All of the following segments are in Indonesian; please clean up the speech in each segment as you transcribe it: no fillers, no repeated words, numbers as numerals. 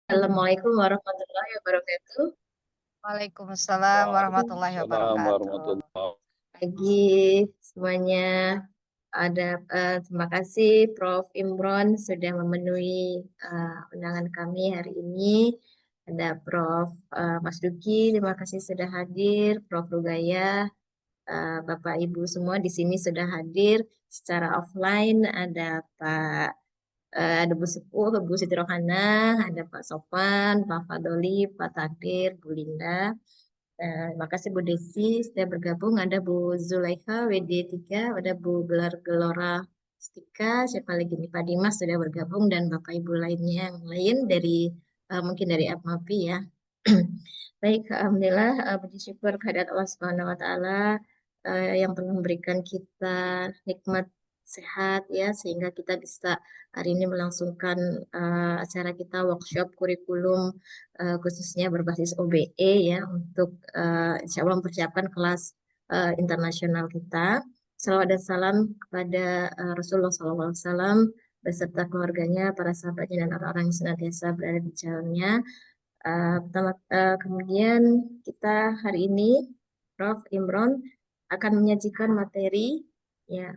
Assalamualaikum warahmatullahi wabarakatuh. Waalaikumsalam warahmatullahi Waalaikumsalam wabarakatuh. warahmatullahi. Pagi semuanya. Terima kasih Prof. Imron sudah memenuhi undangan kami hari ini. Ada Prof. Mas Duki, terima kasih sudah hadir. Prof. Rugaya, Bapak Ibu semua di sini sudah hadir secara offline. Ada Bu Sepuh, Bu Siti Rohana, ada Pak Sofan, Pak Fadoli, Pak Takdir, Bu Linda. Terima kasih Bu Desi sudah bergabung. Ada Bu Zulaikha WD3, ada Bu Gelar Gelora Stika, siapa lagi nih, Pak Dimas sudah bergabung, dan Bapak Ibu lainnya yang lain dari mungkin dari Apmapi ya. Baik, alhamdulillah, puji syukur kehadirat Allah Subhanahu wa taala yang telah memberikan kita nikmat sehat ya, sehingga kita bisa hari ini melangsungkan acara kita workshop kurikulum khususnya berbasis OBE ya, untuk insya Allah mempersiapkan kelas internasional kita. Salawat dan salam kepada Rasulullah SAW beserta keluarganya, para sahabatnya, dan orang-orang yang senantiasa berada di jalannya. Kemudian kita hari ini, Prof. Imron akan menyajikan materi ya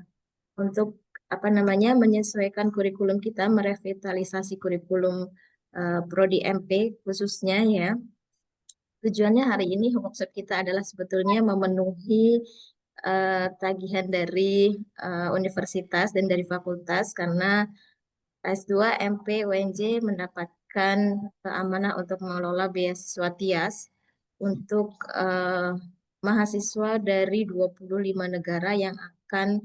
untuk menyesuaikan kurikulum kita, merevitalisasi kurikulum Prodi MP khususnya ya. Tujuannya hari ini workshop kita adalah sebetulnya memenuhi tagihan dari universitas dan dari fakultas, karena S2 MP UNJ mendapatkan amanah untuk mengelola beasiswa TIAS untuk mahasiswa dari 25 negara yang akan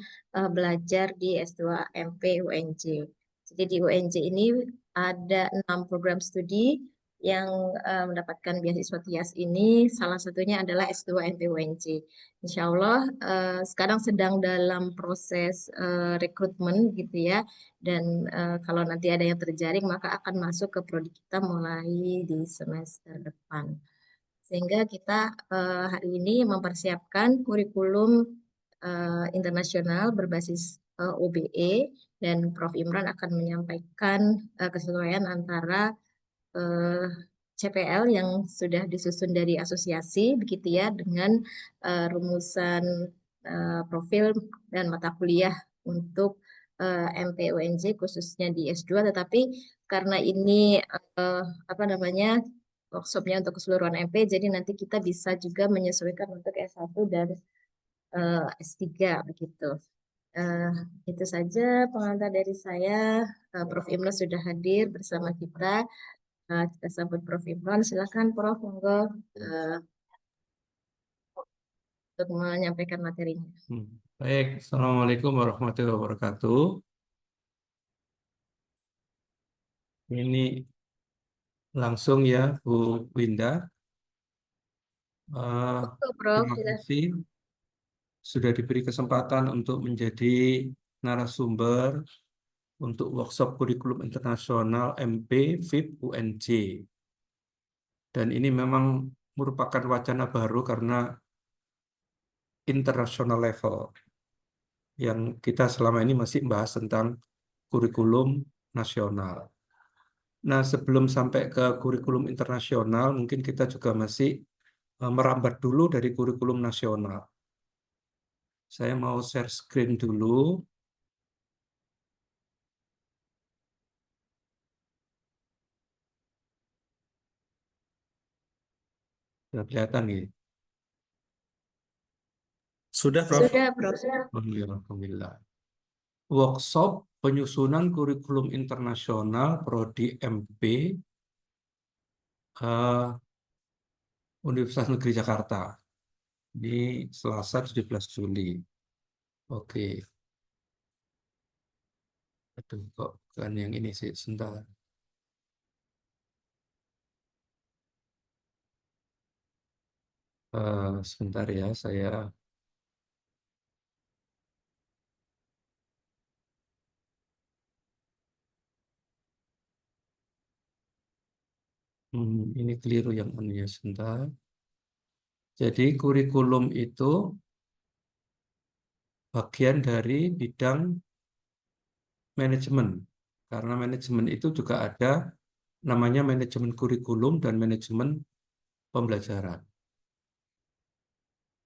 belajar di S2 MP UNJ. Jadi di UNJ ini ada 6 program studi yang mendapatkan beasiswa TIAS ini. Salah satunya adalah S2 MP UNJ. Insya Allah sekarang sedang dalam proses rekrutmen gitu ya. Dan kalau nanti ada yang terjaring, maka akan masuk ke prodi kita mulai di semester depan. Sehingga kita hari ini mempersiapkan kurikulum internasional berbasis OBE, dan Prof. Imran akan menyampaikan kesesuaian antara CPL yang sudah disusun dari asosiasi begitu ya, dengan rumusan profil dan mata kuliah untuk MPUNJ khususnya di S2, tetapi karena ini eh, workshopnya untuk keseluruhan MP, jadi nanti kita bisa juga menyesuaikan untuk S1 dan S3 begitu. Eh, itu saja pengantar dari saya. Prof. Imran sudah hadir bersama kita. Kita sambut Prof. Imran. Silakan Prof. Monggo untuk menyampaikan materinya. Baik, Assalamualaikum warahmatullahi wabarakatuh. Ini langsung ya, Bu Winda. Prof. Terima kasih sudah diberi kesempatan untuk menjadi narasumber untuk workshop kurikulum internasional MP FIP UNJ. Dan ini memang merupakan wacana baru karena international level yang kita selama ini masih membahas tentang kurikulum nasional. Nah, sebelum sampai ke kurikulum internasional, mungkin kita juga masih merambat dulu dari kurikulum nasional. Saya mau share screen dulu. Sudah kelihatan nih. Sudah, Prof? Sudah, Prof. Alhamdulillah. Workshop penyusunan kurikulum internasional Prodi MP Universitas Negeri Jakarta. Ini Selasa 17 Juli. Oke. Aduh, kok bukan yang ini sih, sebentar. Sebentar ya, saya ini keliru yang anunya, sebentar. Jadi kurikulum itu bagian dari bidang manajemen. Karena manajemen itu juga ada namanya manajemen kurikulum dan manajemen pembelajaran.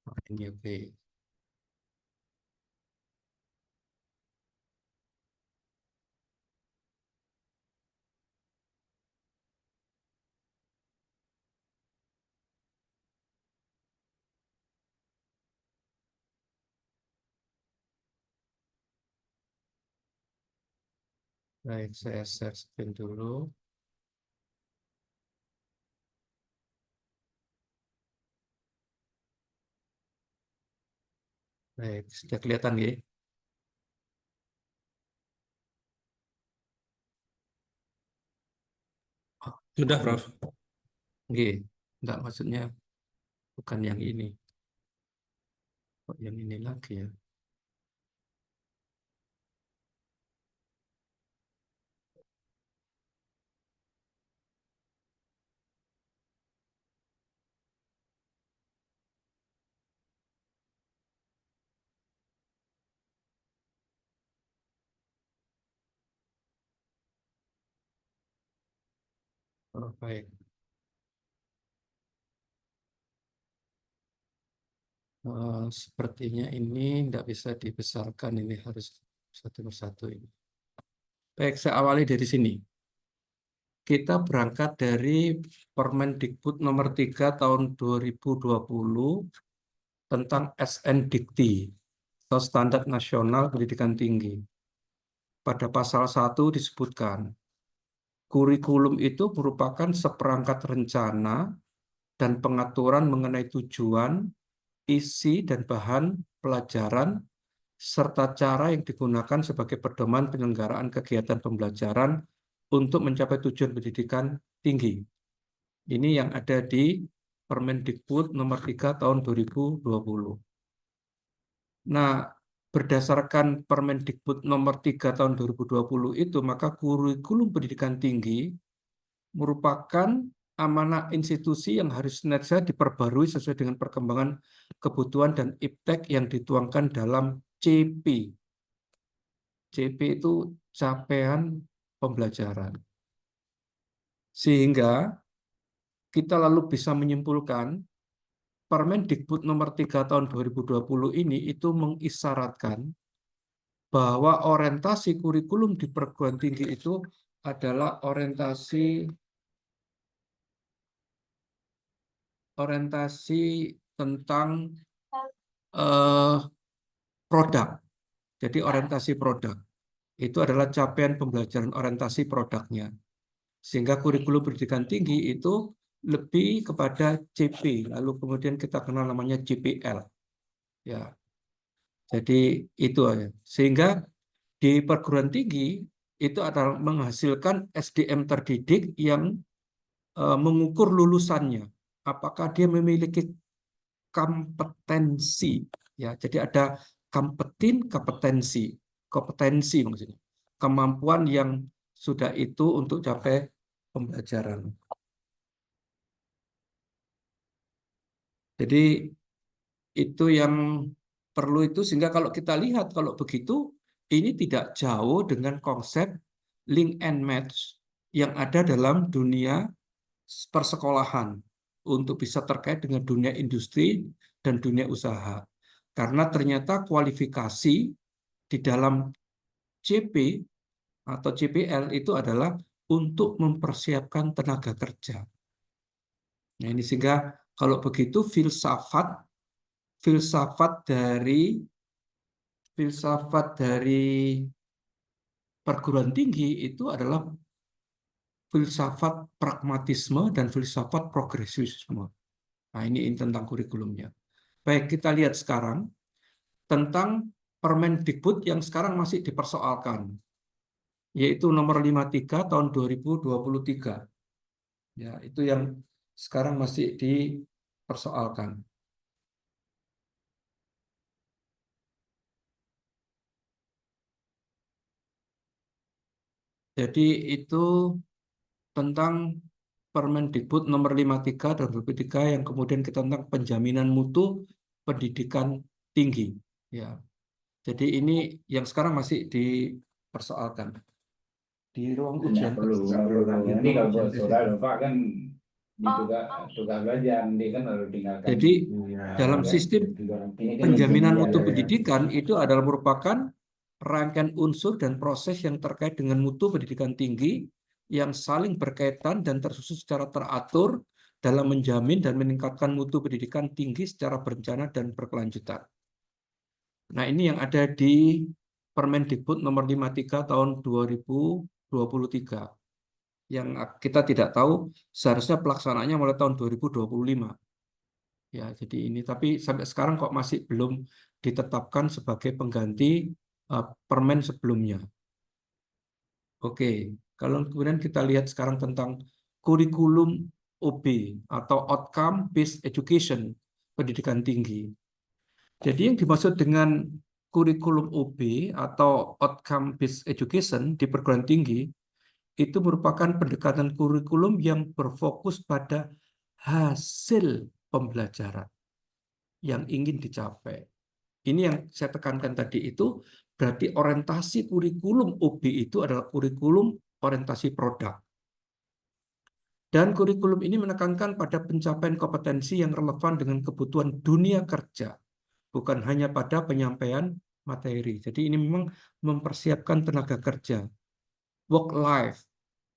Nah, ini oke. Baik, saya share screen dulu. Baik, sudah kelihatan ya? Sudah, Prof. Oke, enggak, maksudnya bukan yang ini. Kok yang ini lagi ya? Oh, baik. Sepertinya ini tidak bisa dibesarkan, ini harus satu persatu ini. Baik, saya awali dari sini. Kita berangkat dari Permendikbud nomor 3 tahun 2020 tentang SNDikti atau Standar Nasional Pendidikan Tinggi. Pada pasal 1 disebutkan, kurikulum itu merupakan seperangkat rencana dan pengaturan mengenai tujuan, isi, dan bahan pelajaran, serta cara yang digunakan sebagai pedoman penyelenggaraan kegiatan pembelajaran untuk mencapai tujuan pendidikan tinggi. Ini yang ada di Permendikbud nomor 3 tahun 2020. Nah, berdasarkan Permendikbud nomor 3 tahun 2020 itu, maka kurikulum pendidikan tinggi merupakan amanah institusi yang harus senantiasa diperbarui sesuai dengan perkembangan kebutuhan dan iptek yang dituangkan dalam CP. CP itu capaian pembelajaran. Sehingga kita lalu bisa menyimpulkan Permendikbud nomor 3 tahun 2020 ini itu mengisyaratkan bahwa orientasi kurikulum di perguruan tinggi itu adalah orientasi tentang produk. Jadi orientasi produk itu adalah capaian pembelajaran orientasi produknya. Sehingga kurikulum pendidikan tinggi itu lebih kepada CP, lalu kemudian kita kenal namanya JPL. Ya. Jadi itu aja. Sehingga di perguruan tinggi itu adalah menghasilkan SDM terdidik yang mengukur lulusannya. Apakah dia memiliki kompetensi? Ya, jadi ada kompetensi maksudnya. Kemampuan yang sudah itu untuk capai pembelajaran. Jadi itu yang perlu itu, sehingga kalau kita lihat kalau begitu ini tidak jauh dengan konsep link and match yang ada dalam dunia persekolahan untuk bisa terkait dengan dunia industri dan dunia usaha. Karena ternyata kualifikasi di dalam CP atau CPL itu adalah untuk mempersiapkan tenaga kerja. Nah, ini sehingga kalau begitu filsafat dari perguruan tinggi itu adalah filsafat pragmatisme dan filsafat progresisme. Nah, ini tentang kurikulumnya. Baik, kita lihat sekarang tentang Permendikbud yang sekarang masih dipersoalkan, yaitu nomor 53 tahun 2023. Ya, itu yang sekarang masih dipersoalkan. Jadi itu tentang Permendikbud nomor 53 tahun 2023 yang kemudian kita tentang penjaminan mutu pendidikan tinggi. Ya. Jadi ini yang sekarang masih dipersoalkan. di ruang Nggak ujian perlu, tersebut. nggak perlu. Di Nanti ruang kalau ujian buat tersebut. saudara Pak kan di tugas belajar, nanti kan harus tinggalkan. Jadi dalam ya, sistem ini kan penjaminan ujian mutu ya. pendidikan itu adalah merupakan rangkaian unsur dan proses yang terkait dengan mutu pendidikan tinggi yang saling berkaitan dan tersusun secara teratur dalam menjamin dan meningkatkan mutu pendidikan tinggi secara berencana dan berkelanjutan. Nah, ini yang ada di Permendikbud nomor 53 tahun 2023. Yang kita tidak tahu seharusnya pelaksanaannya mulai tahun 2025. Ya, jadi ini tapi sampai sekarang kok masih belum ditetapkan sebagai pengganti permen sebelumnya. Oke, kalau kemudian kita lihat sekarang tentang kurikulum OB atau Outcome Based Education, pendidikan tinggi. Jadi yang dimaksud dengan kurikulum OB atau Outcome Based Education di perguruan tinggi itu merupakan pendekatan kurikulum yang berfokus pada hasil pembelajaran yang ingin dicapai. Ini yang saya tekankan tadi itu berarti orientasi kurikulum OB itu adalah kurikulum orientasi produk. Dan kurikulum ini menekankan pada pencapaian kompetensi yang relevan dengan kebutuhan dunia kerja, bukan hanya pada penyampaian materi. Jadi ini memang mempersiapkan tenaga kerja, work life,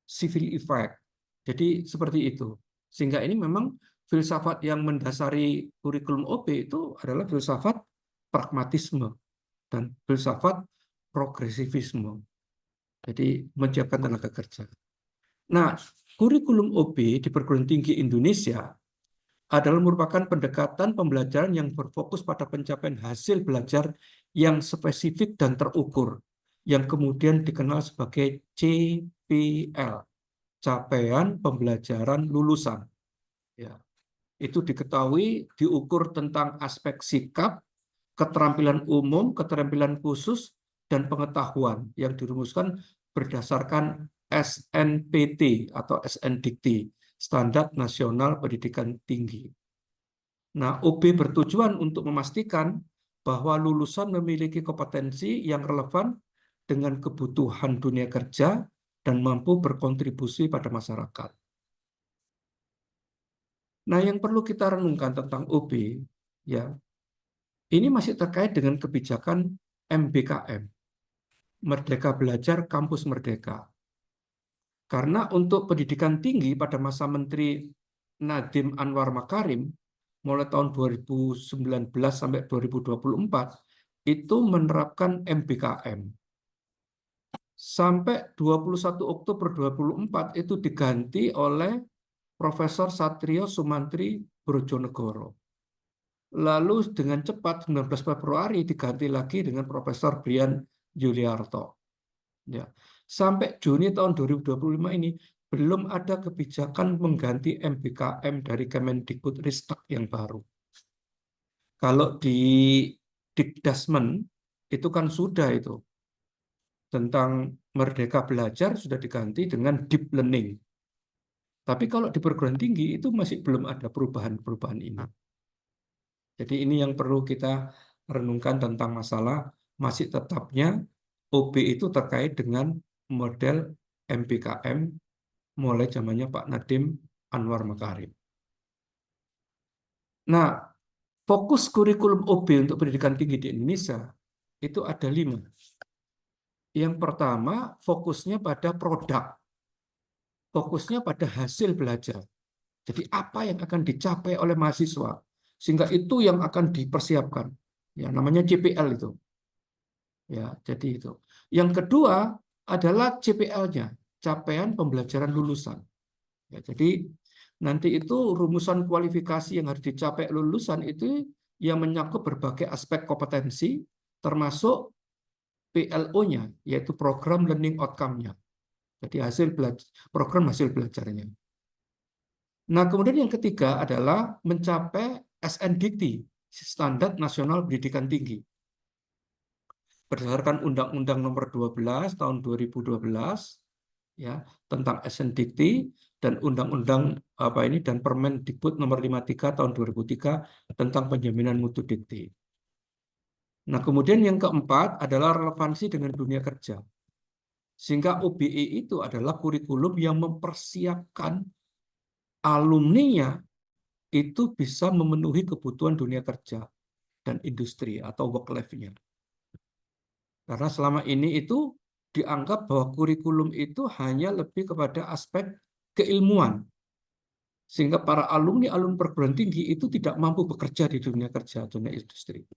civil effect. Jadi seperti itu. Sehingga ini memang filsafat yang mendasari kurikulum OB itu adalah filsafat pragmatisme dan filsafat progresivisme. Jadi menyiapkan tenaga kerja. Nah, kurikulum OB di perguruan tinggi Indonesia adalah merupakan pendekatan pembelajaran yang berfokus pada pencapaian hasil belajar yang spesifik dan terukur, yang kemudian dikenal sebagai CPL, capaian pembelajaran lulusan. Ya, itu diketahui diukur tentang aspek sikap, keterampilan umum, keterampilan khusus, dan pengetahuan yang dirumuskan berdasarkan SNPT atau SNDikti, Standar Nasional Pendidikan Tinggi. Nah, OB bertujuan untuk memastikan bahwa lulusan memiliki kompetensi yang relevan dengan kebutuhan dunia kerja dan mampu berkontribusi pada masyarakat. Nah, yang perlu kita renungkan tentang OB, ya, ini masih terkait dengan kebijakan MBKM, Merdeka Belajar Kampus Merdeka. Karena untuk pendidikan tinggi pada masa Menteri Nadiem Anwar Makarim, mulai tahun 2019 sampai 2024, itu menerapkan MBKM. Sampai 21 Oktober 2024 itu diganti oleh Profesor Satrio Sumantri Brojonegoro. Lalu dengan cepat 19 Februari diganti lagi dengan Profesor Brian Yuliarto. Ya. Sampai Juni tahun 2025 ini belum ada kebijakan mengganti MBKM dari Kemendikbudristek yang baru. Kalau di Dikdasmen itu kan sudah itu tentang Merdeka Belajar sudah diganti dengan Deep Learning. Tapi kalau di perguruan tinggi itu masih belum ada perubahan-perubahan ini. Jadi ini yang perlu kita renungkan tentang masalah masih tetapnya OB itu terkait dengan model MBKM mulai zamannya Pak Nadiem Anwar Makarim. Nah, fokus kurikulum OB untuk pendidikan tinggi di Indonesia itu ada 5. Yang pertama, fokusnya pada produk. Fokusnya pada hasil belajar. Jadi apa yang akan dicapai oleh mahasiswa. Sehingga itu yang akan dipersiapkan. Ya, namanya CPL itu. Ya, jadi itu. Yang kedua adalah CPL-nya, capaian pembelajaran lulusan. Ya, jadi nanti itu rumusan kualifikasi yang harus dicapai lulusan itu yang menyangkut berbagai aspek kompetensi, termasuk PLO-nya, yaitu program learning outcome-nya. Jadi program hasil belajarnya. Nah, kemudian yang ketiga adalah mencapai SNDikti, Standar Nasional Pendidikan Tinggi. Berdasarkan Undang-Undang Nomor 12 tahun 2012 ya tentang SNDikti dan Undang-Undang dan Permendikbud Nomor 53 tahun 2003 tentang penjaminan mutu dikti. Nah, kemudian yang keempat adalah relevansi dengan dunia kerja. Sehingga OBE itu adalah kurikulum yang mempersiapkan alumninya itu bisa memenuhi kebutuhan dunia kerja dan industri atau work life-nya. Karena selama ini itu dianggap bahwa kurikulum itu hanya lebih kepada aspek keilmuan. Sehingga para alumni perguruan tinggi itu tidak mampu bekerja di dunia kerja, dunia industri.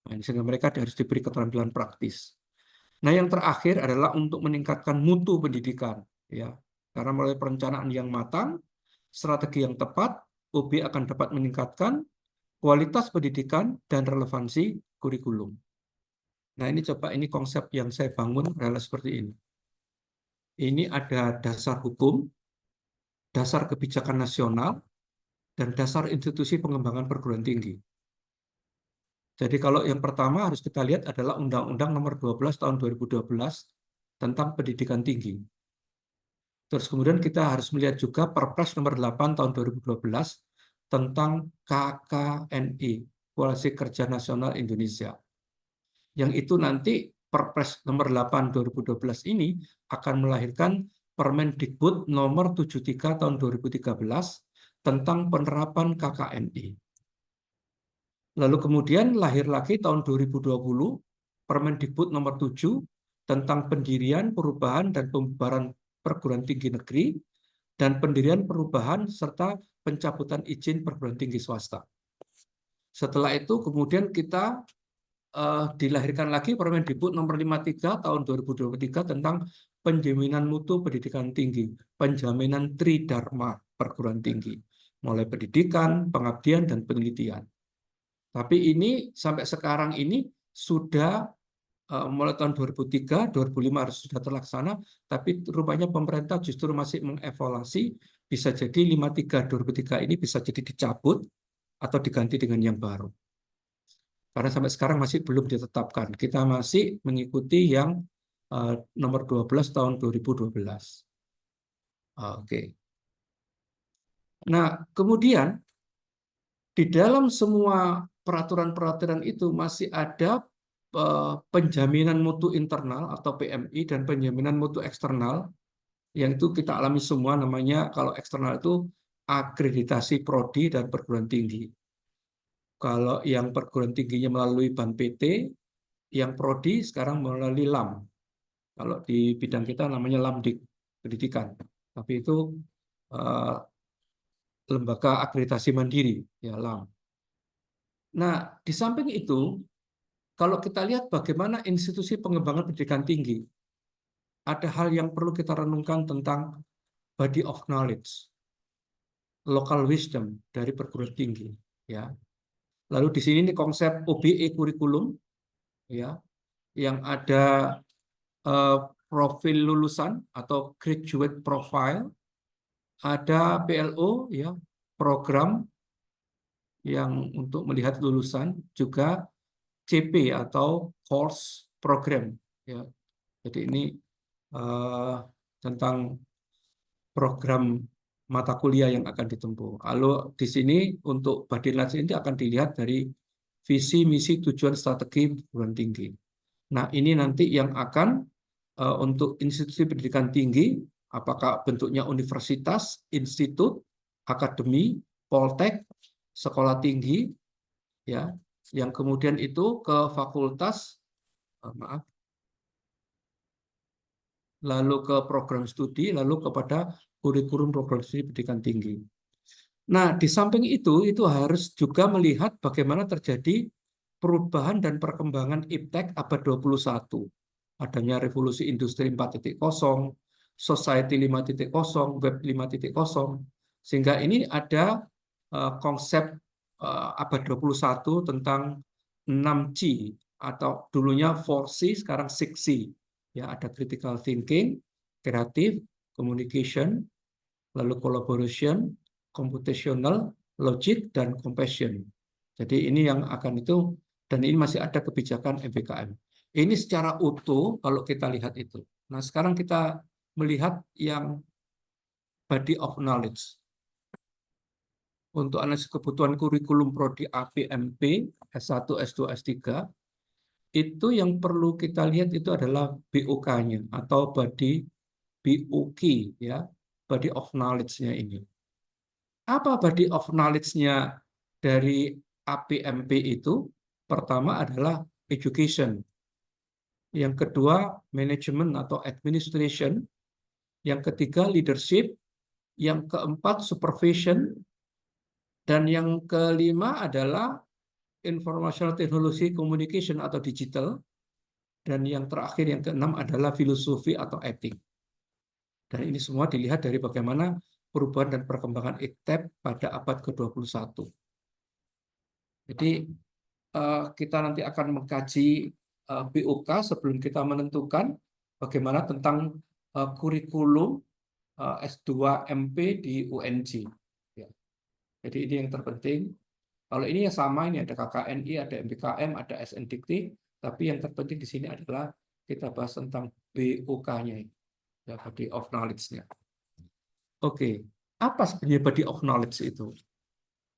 Nah, sehingga mereka harus diberi keterampilan praktis. Nah, yang terakhir adalah untuk meningkatkan mutu pendidikan, ya. Karena melalui perencanaan yang matang, strategi yang tepat, OB akan dapat meningkatkan kualitas pendidikan dan relevansi kurikulum. Nah, ini konsep yang saya bangun adalah seperti ini. Ini ada dasar hukum, dasar kebijakan nasional, dan dasar institusi pengembangan perguruan tinggi. Jadi kalau yang pertama harus kita lihat adalah Undang-Undang Nomor 12 Tahun 2012 tentang pendidikan tinggi. Terus kemudian kita harus melihat juga Perpres Nomor 8 Tahun 2012 tentang KKNI, Koalisi Kerja Nasional Indonesia. Yang itu nanti Perpres Nomor 8 2012 ini akan melahirkan Permendikbud Nomor 73 Tahun 2013 tentang penerapan KKNI. Lalu kemudian lahir lagi tahun 2020 Permendikbud Nomor 7 tentang pendirian, perubahan, dan pembubaran perguruan tinggi negeri, dan pendirian, perubahan, serta pencabutan izin perguruan tinggi swasta. Setelah itu kemudian kita dilahirkan lagi Permendikbud Nomor 53 Tahun 2023 tentang penjaminan mutu pendidikan tinggi, penjaminan tridharma perguruan tinggi, mulai pendidikan, pengabdian, dan penelitian. Tapi ini sampai sekarang ini sudah mulai tahun 2003, 2005 harus sudah terlaksana, tapi rupanya pemerintah justru masih mengevaluasi, bisa jadi 53 2003 ini bisa jadi dicabut atau diganti dengan yang baru. Karena sampai sekarang masih belum ditetapkan. Kita masih mengikuti yang nomor 12 tahun 2012. Oke. Nah, kemudian di dalam semua peraturan-peraturan itu masih ada penjaminan mutu internal atau PMI dan penjaminan mutu eksternal yang itu kita alami semua, namanya kalau eksternal itu akreditasi prodi dan perguruan tinggi. Kalau yang perguruan tingginya melalui Ban PT, yang prodi sekarang melalui LAM. Kalau di bidang kita namanya LAMDIK, pendidikan. Tapi itu lembaga akreditasi mandiri, ya LAM. Nah, di samping itu, kalau kita lihat bagaimana institusi pengembangan pendidikan tinggi, ada hal yang perlu kita renungkan tentang body of knowledge, local wisdom dari perguruan tinggi. Ya. Lalu di sini konsep OBE kurikulum, ya, yang ada profil lulusan atau graduate profile, ada PLO, ya, program yang untuk melihat lulusan, juga CP atau course program, ya. Jadi ini tentang program mata kuliah yang akan ditempuh. Lalu di sini untuk body knowledge ini akan dilihat dari visi, misi, tujuan, strategi perguruan tinggi. Nah, ini nanti yang akan untuk institusi pendidikan tinggi, apakah bentuknya universitas, institut, akademi, poltek, sekolah tinggi, ya, yang kemudian itu ke fakultas, lalu ke program studi, lalu kepada kurikulum program studi pendidikan tinggi. Nah, di samping itu harus juga melihat bagaimana terjadi perubahan dan perkembangan iptek abad 21. Adanya revolusi industri 4.0, society 5.0, web 5.0, sehingga ini ada konsep abad 21 tentang 6C, atau dulunya 4C, sekarang 6C. Ya, ada critical thinking, creative, communication, lalu collaboration, computational, logic, dan compassion. Jadi ini yang akan itu, dan ini masih ada kebijakan MBKM. Ini secara utuh kalau kita lihat itu. Nah, sekarang kita melihat yang body of knowledge. Untuk analisis kebutuhan kurikulum prodi APMP, S1, S2, S3, itu yang perlu kita lihat itu adalah BOK-nya atau BOK, ya, body of knowledge-nya ini. Apa body of knowledge-nya dari APMP itu? Pertama adalah education. Yang kedua, manajemen atau administration. Yang ketiga, leadership. Yang keempat, supervision. Dan yang kelima adalah informational technology communication atau digital. Dan yang terakhir, yang keenam adalah filosofi atau etik. Dan ini semua dilihat dari bagaimana perubahan dan perkembangan iptek pada abad ke-21. Jadi kita nanti akan mengkaji BOK sebelum kita menentukan bagaimana tentang kurikulum S2 MP di UNJ. Ya. Jadi ini yang terpenting. Kalau ini ya sama, ini ada KKNI, ada MBKM, ada SNDikti, tapi yang terpenting di sini adalah kita bahas tentang BOK-nya, ya, body of knowledge-nya. Oke, apa sebenarnya body of knowledge itu?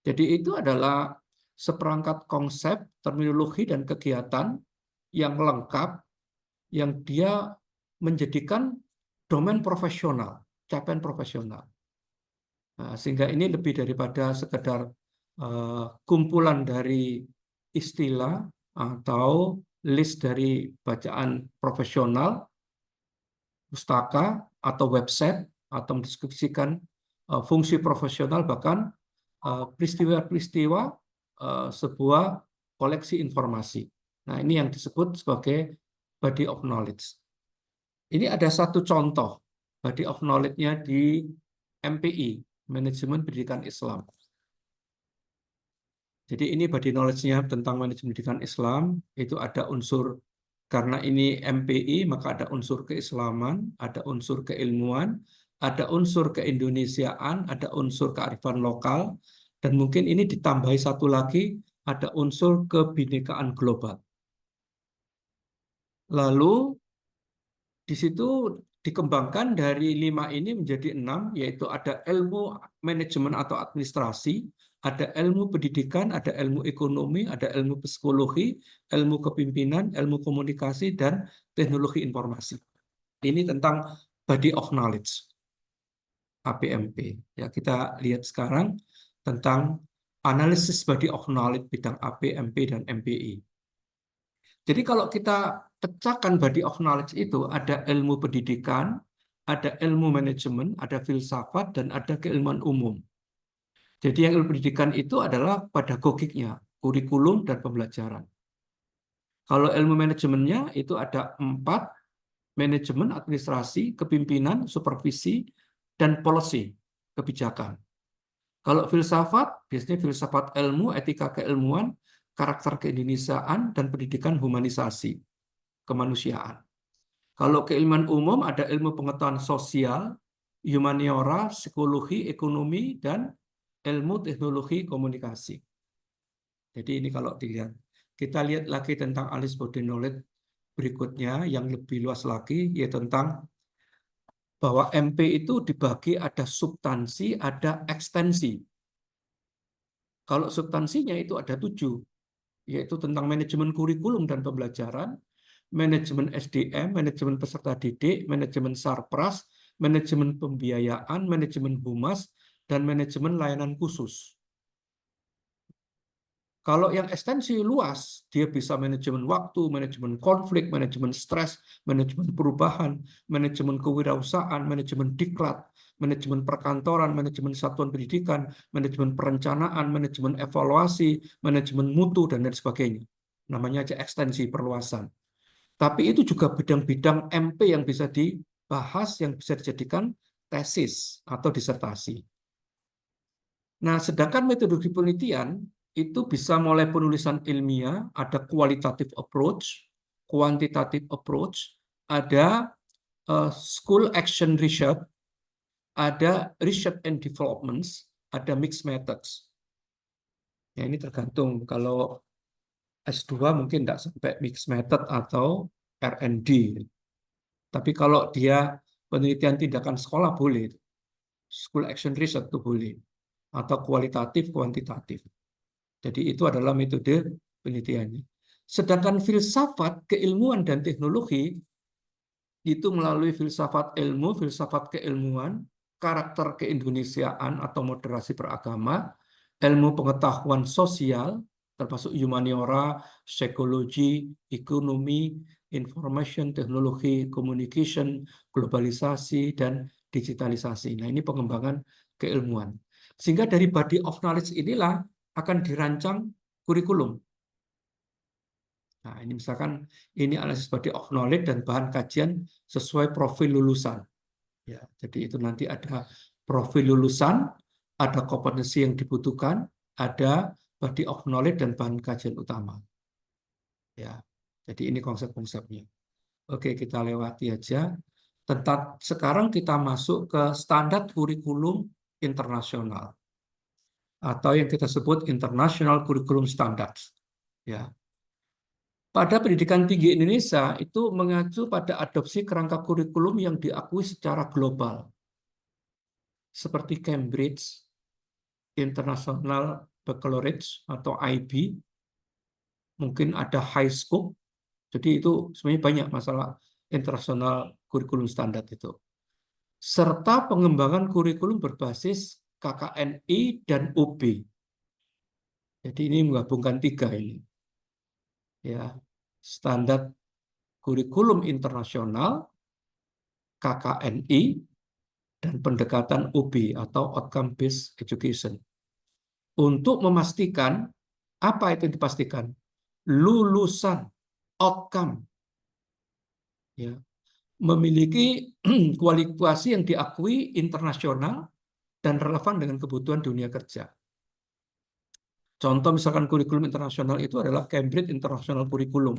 Jadi itu adalah seperangkat konsep, terminologi, dan kegiatan yang lengkap, yang dia menjadikan domain profesional, capaian profesional. Nah, sehingga ini lebih daripada sekedar kumpulan dari istilah atau list dari bacaan profesional, pustaka, atau website, atau mendeskripsikan fungsi profesional, bahkan peristiwa-peristiwa sebuah koleksi informasi. Nah, ini yang disebut sebagai body of knowledge. Ini ada satu contoh body of knowledge-nya di MPI, Manajemen Pendidikan Islam. Jadi ini body knowledge-nya tentang manajemen pendidikan Islam, itu ada unsur, karena ini MPI, maka ada unsur keislaman, ada unsur keilmuan, ada unsur keindonesiaan, ada unsur kearifan lokal, dan mungkin ini ditambahi satu lagi, ada unsur kebinekaan global. Lalu di situ dikembangkan dari 5 ini menjadi 6, yaitu ada ilmu manajemen atau administrasi, ada ilmu pendidikan, ada ilmu ekonomi, ada ilmu psikologi, ilmu kepemimpinan, ilmu komunikasi, dan teknologi informasi. Ini tentang body of knowledge, APMP. Ya, kita lihat sekarang tentang analisis body of knowledge bidang APMP dan MPI. Jadi kalau kita pecahkan body of knowledge itu ada ilmu pendidikan, ada ilmu manajemen, ada filsafat, dan ada keilmuan umum. Jadi yang ilmu pendidikan itu adalah pedagogiknya, kurikulum dan pembelajaran. Kalau ilmu manajemennya itu ada 4, manajemen, administrasi, kepemimpinan, supervisi, dan policy, kebijakan. Kalau filsafat, biasanya filsafat ilmu, etika keilmuan, karakter keindonesiaan, dan pendidikan humanisasi, kemanusiaan. Kalau keilmuan umum ada ilmu pengetahuan sosial, humaniora, psikologi, ekonomi, dan ilmu teknologi komunikasi. Jadi ini kalau dilihat. Kita lihat lagi tentang analysis body knowledge berikutnya yang lebih luas lagi, yaitu tentang bahwa MP itu dibagi ada substansi, ada ekstensi. Kalau substansinya itu ada 7, yaitu tentang manajemen kurikulum dan pembelajaran, manajemen SDM, manajemen peserta didik, manajemen sarpras, manajemen pembiayaan, manajemen humas, dan manajemen layanan khusus. Kalau yang ekstensi luas, dia bisa manajemen waktu, manajemen konflik, manajemen stres, manajemen perubahan, manajemen kewirausahaan, manajemen diklat, manajemen perkantoran, manajemen satuan pendidikan, manajemen perencanaan, manajemen evaluasi, manajemen mutu, dan lain sebagainya. Namanya aja ekstensi, perluasan. Tapi itu juga bidang-bidang MP yang bisa dibahas, yang bisa dijadikan tesis atau disertasi. Nah, sedangkan metodologi penelitian itu bisa mulai penulisan ilmiah, ada qualitative approach, quantitative approach, ada school action research, ada research and developments, ada mixed methods. Ya, ini tergantung. Kalau S2 mungkin tidak sampai mixed method atau R&D. Tapi kalau dia penelitian tindakan sekolah boleh. School action research itu boleh. Atau kualitatif, kuantitatif. Jadi itu adalah metode penelitiannya. Sedangkan filsafat, keilmuan, dan teknologi itu melalui filsafat ilmu, filsafat keilmuan, karakter keindonesiaan atau moderasi beragama, ilmu pengetahuan sosial, termasuk humaniora, psikologi, ekonomi, information, teknologi, communication, globalisasi, dan digitalisasi. Nah, ini pengembangan keilmuan. Sehingga dari body of knowledge inilah akan dirancang kurikulum. Nah, ini misalkan ini analisis body of knowledge dan bahan kajian sesuai profil lulusan. Ya, jadi itu nanti ada profil lulusan, ada kompetensi yang dibutuhkan, ada body of knowledge dan bahan kajian utama. Ya, jadi ini konsep-konsepnya. Oke, kita lewati aja. Sekarang kita masuk ke standar kurikulum internasional atau yang kita sebut International Curriculum Standards. Ya. Pada pendidikan tinggi Indonesia itu mengacu pada adopsi kerangka kurikulum yang diakui secara global, seperti Cambridge International Baccalaureate atau IB, mungkin ada High School. Jadi itu sebenarnya banyak masalah internasional kurikulum standar itu. Serta pengembangan kurikulum berbasis KKNI dan UB. Jadi ini menggabungkan tiga ini. Ya, standar kurikulum internasional, KKNI, dan pendekatan UB atau Outcome Based Education. Untuk memastikan, apa itu yang dipastikan? Lulusan outcome. Ya, memiliki kualifikasi yang diakui internasional dan relevan dengan kebutuhan dunia kerja. Contoh misalkan kurikulum internasional itu adalah Cambridge International Curriculum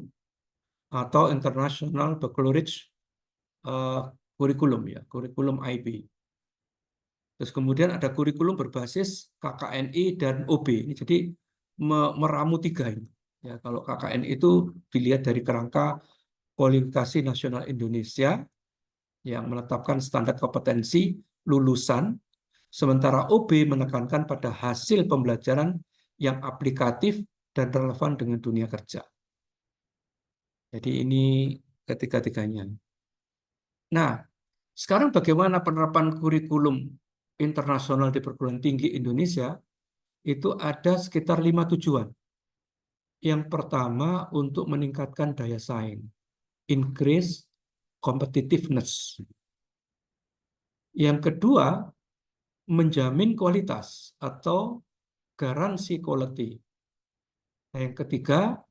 atau International Baccalaureate Curriculum, ya, kurikulum IB. Terus kemudian ada kurikulum berbasis KKNI dan OB. Ini jadi meramu tiga ini. Ya, kalau KKNI itu dilihat dari kerangka kualifikasi nasional Indonesia yang menetapkan standar kompetensi lulusan, sementara OB menekankan pada hasil pembelajaran yang aplikatif dan relevan dengan dunia kerja. Jadi ini ketiga-tiganya. Nah, sekarang bagaimana penerapan kurikulum internasional di perguruan tinggi Indonesia? Itu ada sekitar 5 tujuan. Yang pertama untuk meningkatkan daya saing, increase competitiveness. Yang kedua, menjamin kualitas atau garansi quality. Nah, yang ketiga,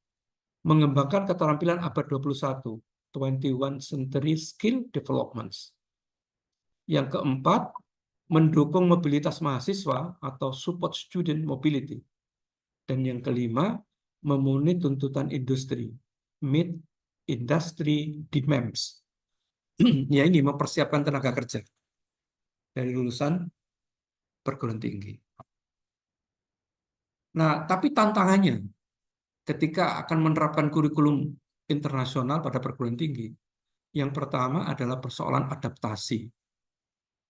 mengembangkan keterampilan abad 21, 21 century skill developments. Yang keempat, mendukung mobilitas mahasiswa atau support student mobility. Dan yang kelima, memenuhi tuntutan industri, meet industry demands. Ya, ini mempersiapkan tenaga kerja dari lulusan perguruan tinggi. Nah, tapi tantangannya ketika akan menerapkan kurikulum internasional pada perguruan tinggi, yang pertama adalah persoalan adaptasi.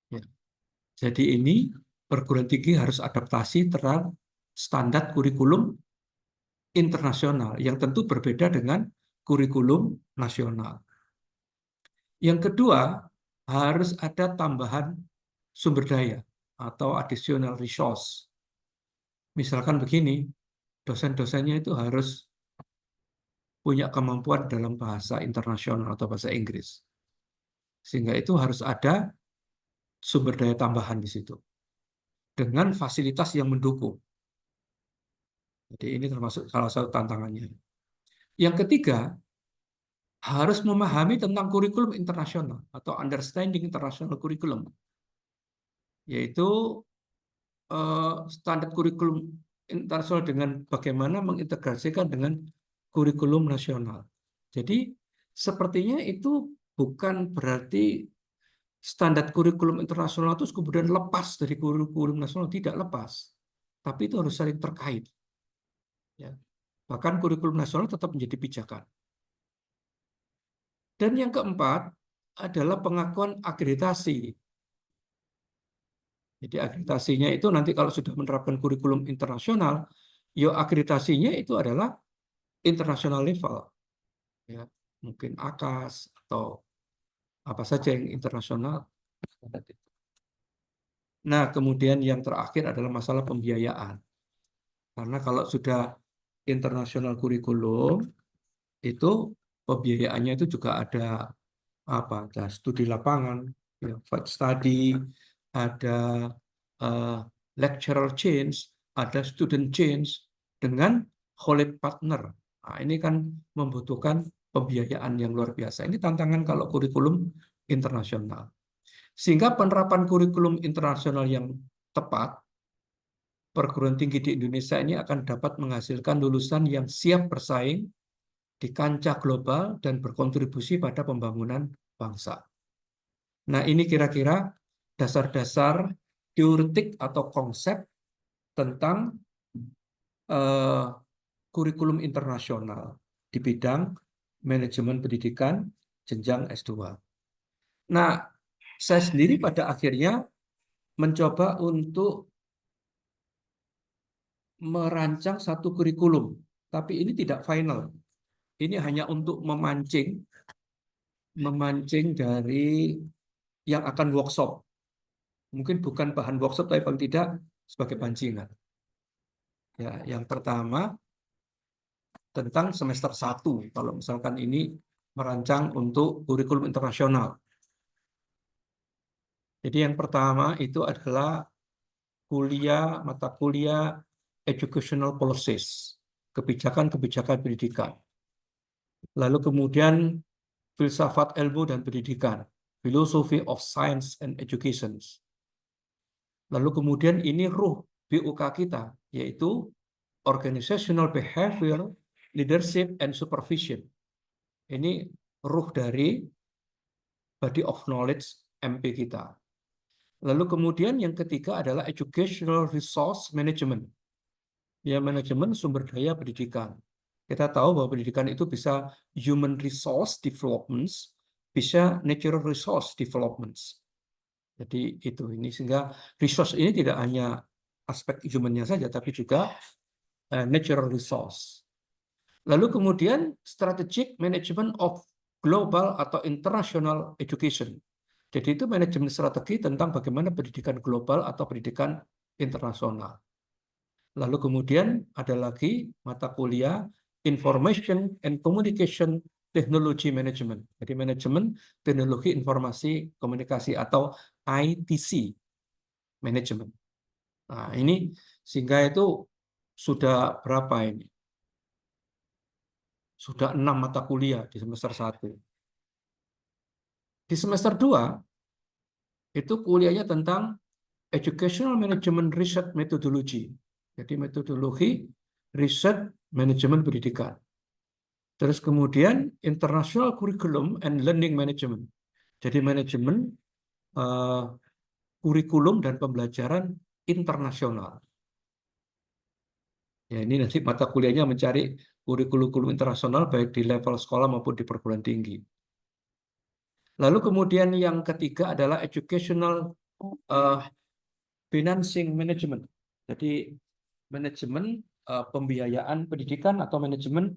Ya. Jadi ini perguruan tinggi harus adaptasi terhadap standar kurikulum internasional yang tentu berbeda dengan kurikulum nasional. Yang kedua, harus ada tambahan sumber daya atau additional resource. Misalkan begini, dosen-dosennya itu harus punya kemampuan dalam bahasa internasional atau bahasa Inggris. Sehingga itu harus ada sumber daya tambahan di situ. Dengan fasilitas yang mendukung. Jadi ini termasuk salah satu tantangannya. Yang ketiga, harus memahami tentang kurikulum internasional atau understanding international curriculum. Yaitu standar kurikulum internasional dengan bagaimana mengintegrasikan dengan kurikulum nasional. Jadi sepertinya itu bukan berarti standar kurikulum internasional itu kemudian lepas dari kurikulum nasional, tidak lepas. Tapi itu harus saling terkait. Ya. Bahkan kurikulum nasional tetap menjadi pijakan. Dan yang keempat adalah pengakuan akreditasi. Jadi akreditasinya itu nanti kalau sudah menerapkan kurikulum internasional, ya akreditasinya itu adalah international level, ya, mungkin AKAS atau apa saja yang internasional. Nah, kemudian yang terakhir adalah masalah pembiayaan. Karena kalau sudah internasional kurikulum, itu pembiayaannya itu juga ada ada studi lapangan, ya, field study, ada lecturer change, ada student change dengan Holit partner. Nah, ini kan membutuhkan pembiayaan yang luar biasa. Ini tantangan kalau kurikulum internasional. Sehingga penerapan kurikulum internasional yang tepat, perguruan tinggi di Indonesia ini akan dapat menghasilkan lulusan yang siap bersaing di kancah global dan berkontribusi pada pembangunan bangsa. Nah, ini kira-kira dasar-dasar teoretik atau konsep tentang kurikulum internasional di bidang manajemen pendidikan jenjang S2. Nah, saya sendiri pada akhirnya mencoba untuk merancang satu kurikulum, tapi ini tidak final. Ini hanya untuk memancing dari yang akan workshop. Mungkin bukan bahan workshop, tapi paling tidak sebagai pancingan. Ya, yang pertama tentang semester 1, kalau misalkan ini merancang untuk kurikulum internasional. Jadi yang pertama itu adalah mata kuliah educational policies, kebijakan-kebijakan pendidikan. Lalu kemudian filsafat ilmu dan pendidikan, philosophy of science and education. Lalu kemudian ini ruh BUK kita, yaitu organizational behavior, leadership, and supervision. Ini ruh dari body of knowledge MP kita. Lalu kemudian yang ketiga adalah educational resource management. Ya, manajemen sumber daya pendidikan. Kita tahu bahwa pendidikan itu bisa human resource developments, bisa natural resource developments. Jadi ini sehingga resource ini tidak hanya aspek human-nya saja, tapi juga natural resource. Lalu kemudian strategic management of global atau international education. Jadi itu manajemen strategi tentang bagaimana pendidikan global atau pendidikan internasional. Lalu kemudian ada lagi mata kuliah Information and Communication Technology Management. Jadi manajemen teknologi informasi komunikasi atau ITC Management. Nah, ini sehingga itu sudah berapa ini? Sudah 6 mata kuliah di semester 1. Di semester 2 itu kuliahnya tentang Educational Management Research Methodology. Jadi metodologi riset manajemen pendidikan. Terus kemudian International Curriculum and Learning Management. Jadi manajemen kurikulum dan pembelajaran internasional. Ya, ini nanti mata kuliahnya mencari kurikulum internasional baik di level sekolah maupun di perguruan tinggi. Lalu kemudian yang ketiga adalah Educational Financing Management. Jadi manajemen pembiayaan pendidikan atau manajemen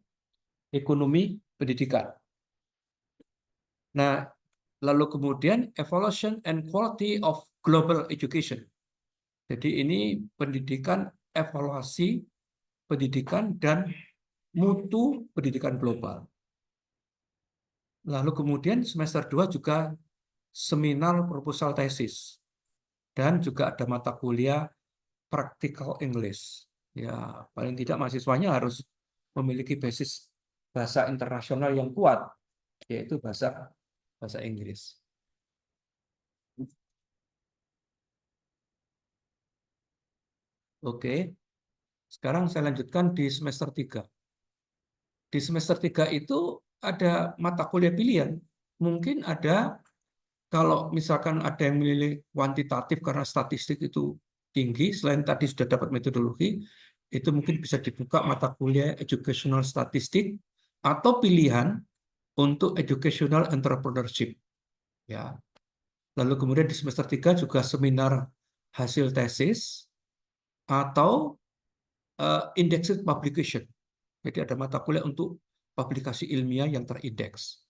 ekonomi pendidikan. Nah, lalu kemudian evaluation and quality of global education. Jadi ini pendidikan, evaluasi pendidikan dan mutu pendidikan global. Lalu kemudian semester 2 juga seminar proposal tesis. Dan juga ada mata kuliah practical English. Ya, paling tidak mahasiswanya harus memiliki basis bahasa internasional yang kuat, yaitu bahasa Inggris. Oke, sekarang saya lanjutkan di semester 3. Di semester 3 itu ada mata kuliah pilihan. Mungkin ada, kalau misalkan ada yang memilih kuantitatif karena statistik itu tinggi, selain tadi sudah dapat metodologi, itu mungkin bisa dibuka mata kuliah educational statistik atau pilihan untuk educational entrepreneurship. Ya. Lalu kemudian di semester 3 juga seminar hasil tesis atau indexed publication. Jadi ada mata kuliah untuk publikasi ilmiah yang terindeks.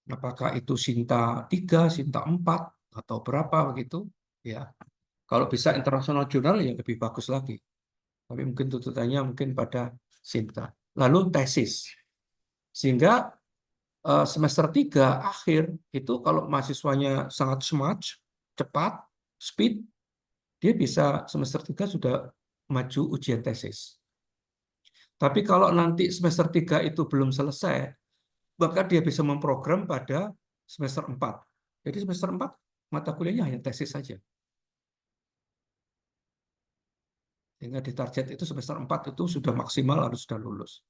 Apakah itu Sinta 3, Sinta 4, atau berapa begitu? Ya, kalau bisa international journal ya lebih bagus lagi. Tapi mungkin tuntutannya mungkin pada Sinta. Lalu tesis. Sehingga semester 3 akhir itu kalau mahasiswanya sangat smart, cepat, speed, dia bisa semester 3 sudah maju ujian tesis. Tapi kalau nanti semester 3 itu belum selesai, maka dia bisa memprogram pada semester 4. Jadi semester 4 mata kuliahnya hanya tesis saja. Sehingga di target itu semester 4 itu sudah maksimal harus sudah lulus.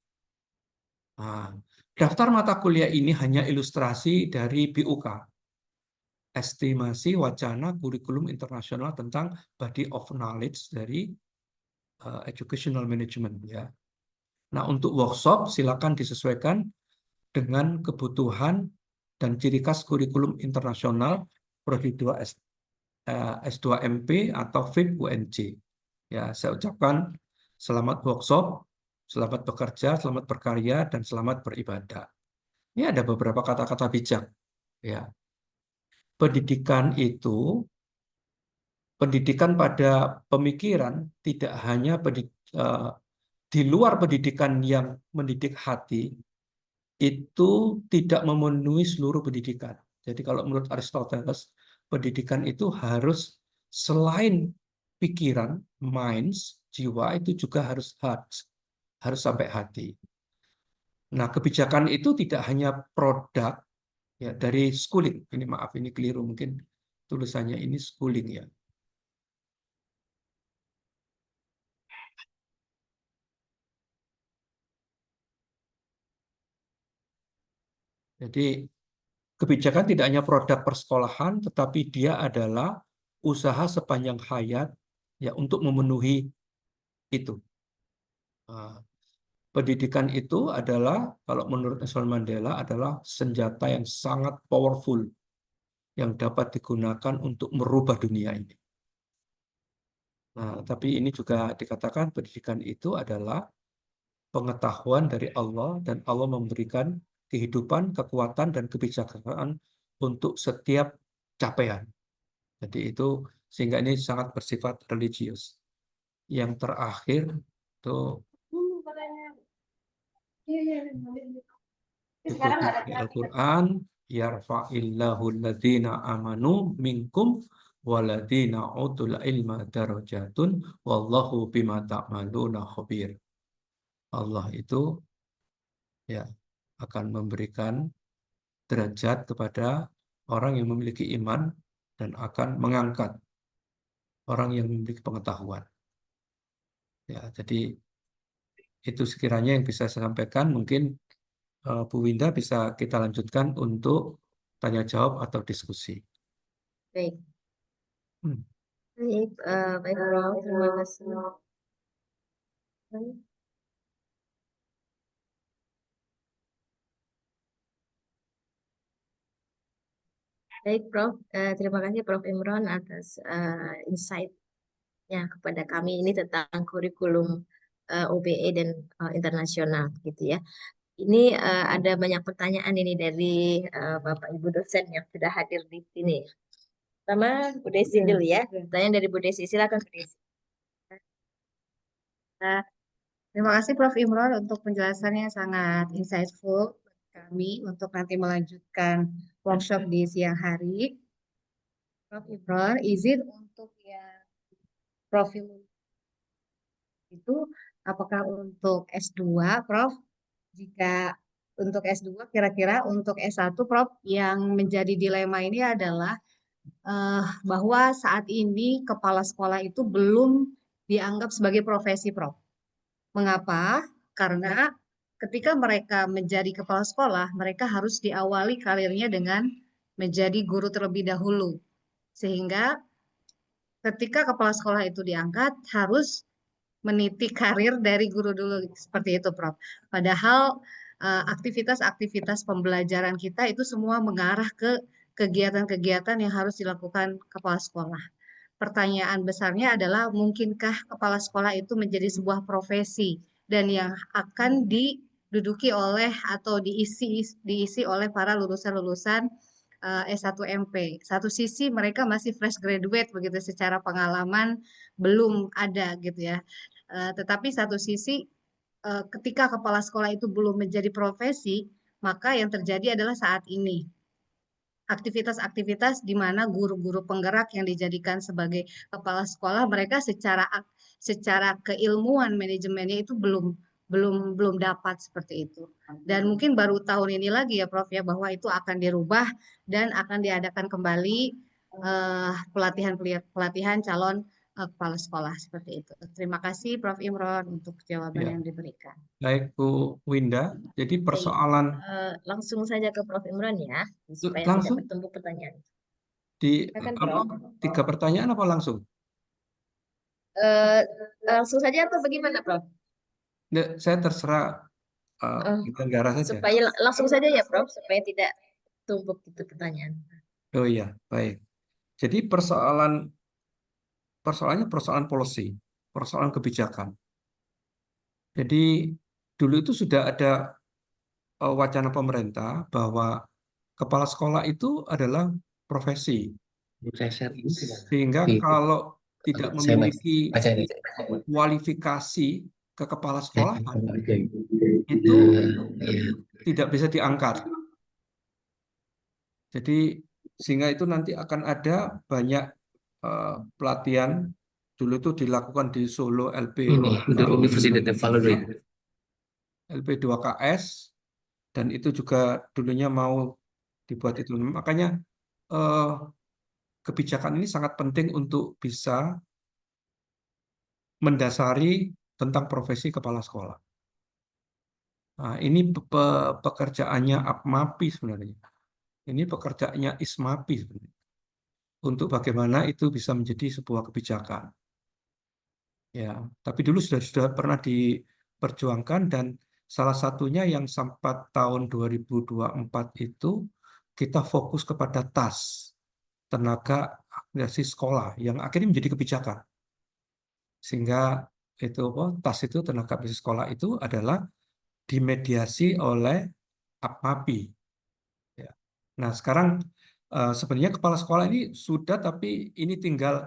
Nah, daftar mata kuliah ini hanya ilustrasi dari BUK, estimasi wacana kurikulum internasional tentang body of knowledge dari educational management ya. Nah, untuk workshop silakan disesuaikan dengan kebutuhan dan ciri khas kurikulum internasional Prodi 2 S2MP atau FIP UNJ. Ya, saya ucapkan selamat workshop, selamat bekerja, selamat berkarya, dan selamat beribadah. Ini ada beberapa kata-kata bijak. Ya, pendidikan itu, pendidikan pada pemikiran tidak hanya di luar pendidikan yang mendidik hati, itu tidak memenuhi seluruh pendidikan. Jadi kalau menurut Aristoteles, pendidikan itu harus selain pikiran, minds, jiwa, itu juga harus hearts, harus sampai hati. Nah, kebijakan itu tidak hanya produk ya dari schooling. Ini maaf, ini keliru mungkin tulisannya ini schooling ya. Jadi kebijakan tidak hanya produk persekolahan, tetapi dia adalah usaha sepanjang hayat ya untuk memenuhi itu. Nah, pendidikan itu adalah, kalau menurut Nelson Mandela, adalah senjata yang sangat powerful yang dapat digunakan untuk merubah dunia ini. Nah, tapi ini juga dikatakan pendidikan itu adalah pengetahuan dari Allah dan Allah memberikan kehidupan, kekuatan, dan kebijaksanaan untuk setiap capaian. Jadi itu sehingga ini sangat bersifat religius. Yang terakhir itu dikutip di Al-Quran, yarfa'illahu alladhina amanu minkum waladhina utul ilma darajatun wallahu bima ta'maluna khabir. Allah itu ya akan memberikan derajat kepada orang yang memiliki iman dan akan mengangkat orang yang memiliki pengetahuan. Ya, jadi itu sekiranya yang bisa saya sampaikan. Mungkin Bu Winda bisa kita lanjutkan untuk tanya jawab atau diskusi. Baik, Hmm. baik, baik Prof. Terima kasih. Baik, Prof. Terima kasih Prof. Imron atas insight-nya kepada kami ini tentang kurikulum OBE dan internasional, gitu ya. Ini ada banyak pertanyaan ini dari Bapak Ibu dosen yang sudah hadir di sini. Pertama, Bu Desi dulu ya. Pertanyaan dari Bu Desi, silakan Bu Desi. Terima kasih Prof. Imron untuk penjelasannya sangat insightful bagi kami untuk nanti melanjutkan workshop di siang hari. Prof. Imron, izin untuk yang profil itu apakah untuk S2, Prof? Jika untuk S2, kira-kira untuk S1, Prof, yang menjadi dilema ini adalah bahwa saat ini kepala sekolah itu belum dianggap sebagai profesi, Prof. Mengapa? Karena ketika mereka menjadi kepala sekolah, mereka harus diawali karirnya dengan menjadi guru terlebih dahulu. Sehingga ketika kepala sekolah itu diangkat, harus meniti karir dari guru dulu, seperti itu, Prof. Padahal aktivitas-aktivitas pembelajaran kita itu semua mengarah ke kegiatan-kegiatan yang harus dilakukan kepala sekolah. Pertanyaan besarnya adalah, mungkinkah kepala sekolah itu menjadi sebuah profesi dan yang akan diduduki oleh atau diisi oleh para lulusan-lulusan S1 MP. Satu sisi mereka masih fresh graduate begitu, secara pengalaman belum ada gitu ya. Tetapi satu sisi ketika kepala sekolah itu belum menjadi profesi, maka yang terjadi adalah saat ini aktivitas-aktivitas di mana guru-guru penggerak yang dijadikan sebagai kepala sekolah, mereka secara keilmuan manajemennya itu belum dapat seperti itu. Dan mungkin baru tahun ini lagi ya Prof ya, bahwa itu akan dirubah dan akan diadakan kembali pelatihan calon kepala sekolah seperti itu. Terima kasih Prof Imron untuk jawaban Ya, yang diberikan. baik Bu Winda. Jadi Baik, persoalan langsung saja ke Prof Imran ya, supaya tidak langsung bertumpuk pertanyaan. di Silakan apa, Prof. 3 pertanyaan apa langsung? Eh, langsung saja atau bagaimana Prof? Nggak, saya terserah Eh, penyelenggara saja. supaya langsung saja ya Prof, supaya tidak tumpuk itu pertanyaan. Oh iya, baik. Jadi persoalannya persoalan policy, persoalan kebijakan. Jadi dulu itu sudah ada wacana pemerintah bahwa kepala sekolah itu adalah profesi. Sehingga kalau tidak memiliki kualifikasi ke kepala sekolahan, itu tidak bisa diangkat. Jadi sehingga itu nanti akan ada banyak pelatihan. Dulu itu dilakukan di Solo LP2KS, dan itu juga dulunya mau dibuat itu. Makanya eh, kebijakan ini sangat penting untuk bisa mendasari tentang profesi kepala sekolah. Nah, ini pekerjaannya APMAPI sebenarnya. Ini pekerjaannya ISMAPI sebenarnya. Untuk bagaimana itu bisa menjadi sebuah kebijakan. Ya, tapi dulu sudah pernah diperjuangkan, dan salah satunya yang sampai tahun 2024 itu kita fokus kepada TAS, tenaga akomodasi sekolah, yang akhirnya menjadi kebijakan. Sehingga itu TAS itu, tenaga akomodasi sekolah itu adalah dimediasi oleh APMAPI. Ya. Nah, sekarang sebenarnya kepala sekolah ini sudah, tapi ini tinggal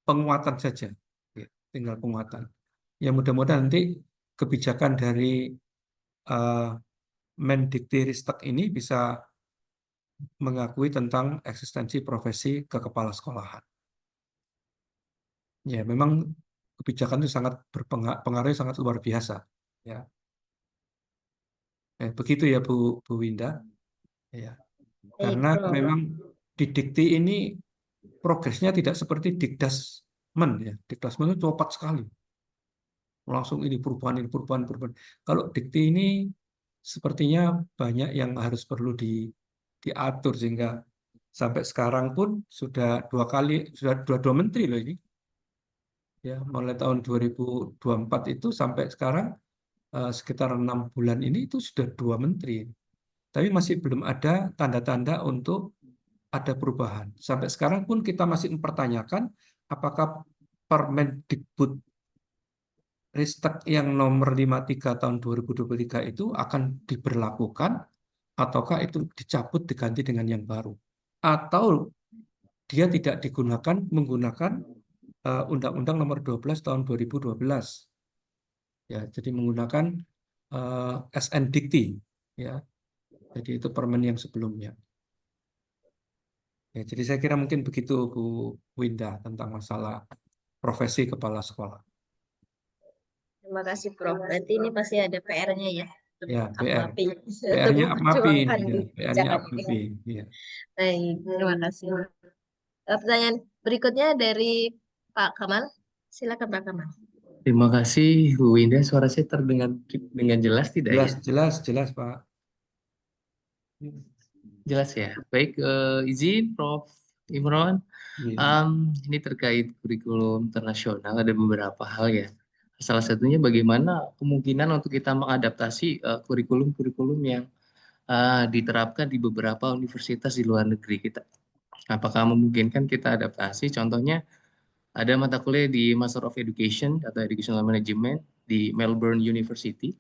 penguatan saja. Ya, tinggal penguatan. Ya, mudah-mudahan nanti kebijakan dari uh, Mendikti-Ristek ini bisa mengakui tentang eksistensi profesi ke kepala sekolahan. Ya, memang kebijakan itu sangat berpengaruh, sangat luar biasa. Ya, begitu ya Bu Winda. Ya, Baik karena Prof. memang di Dikti ini progresnya tidak seperti Dikdasmen ya. Dikdasmen itu cepat sekali. Langsung ini perubahan, perubahan. Kalau Dikti ini sepertinya banyak yang harus perlu diatur, sehingga sampai sekarang pun sudah dua menteri loh ini. Ya, mulai tahun 2024 itu sampai sekarang sekitar 6 bulan ini itu sudah 2 menteri. Tapi masih belum ada tanda-tanda untuk ada perubahan. Sampai sekarang pun kita masih mempertanyakan apakah Permendikbud Ristek yang nomor 53 tahun 2023 itu akan diberlakukan, ataukah itu dicabut diganti dengan yang baru. Atau dia tidak digunakan, menggunakan Undang-Undang nomor 12 tahun 2012. Ya, jadi menggunakan SN Dikti. Ya, jadi itu permen yang sebelumnya. Ya, jadi saya kira mungkin begitu Bu Winda tentang masalah profesi kepala sekolah. Terima kasih Prof. Berarti ini pasti ada PR-nya ya, untuk Ya, APMAPI, untuk PR-nya APMAPI, memperjuangkan ya, PR-nya kebijakan ini. APMAPI. Ya. Baik, terima kasih. Pertanyaan berikutnya dari Pak Kamal. Silakan Pak Kamal. Terima kasih Bu Winda, suara saya terdengar dengan jelas tidak ya? Jelas Pak. Jelas ya. Baik, izin Prof. Imron. Iya. Ini terkait kurikulum internasional, ada beberapa hal ya. Salah satunya bagaimana kemungkinan untuk kita mengadaptasi kurikulum-kurikulum yang diterapkan di beberapa universitas di luar negeri kita. Apakah memungkinkan kita adaptasi? Contohnya Ada mata kuliah di Master of Education atau Educational Management di Melbourne University,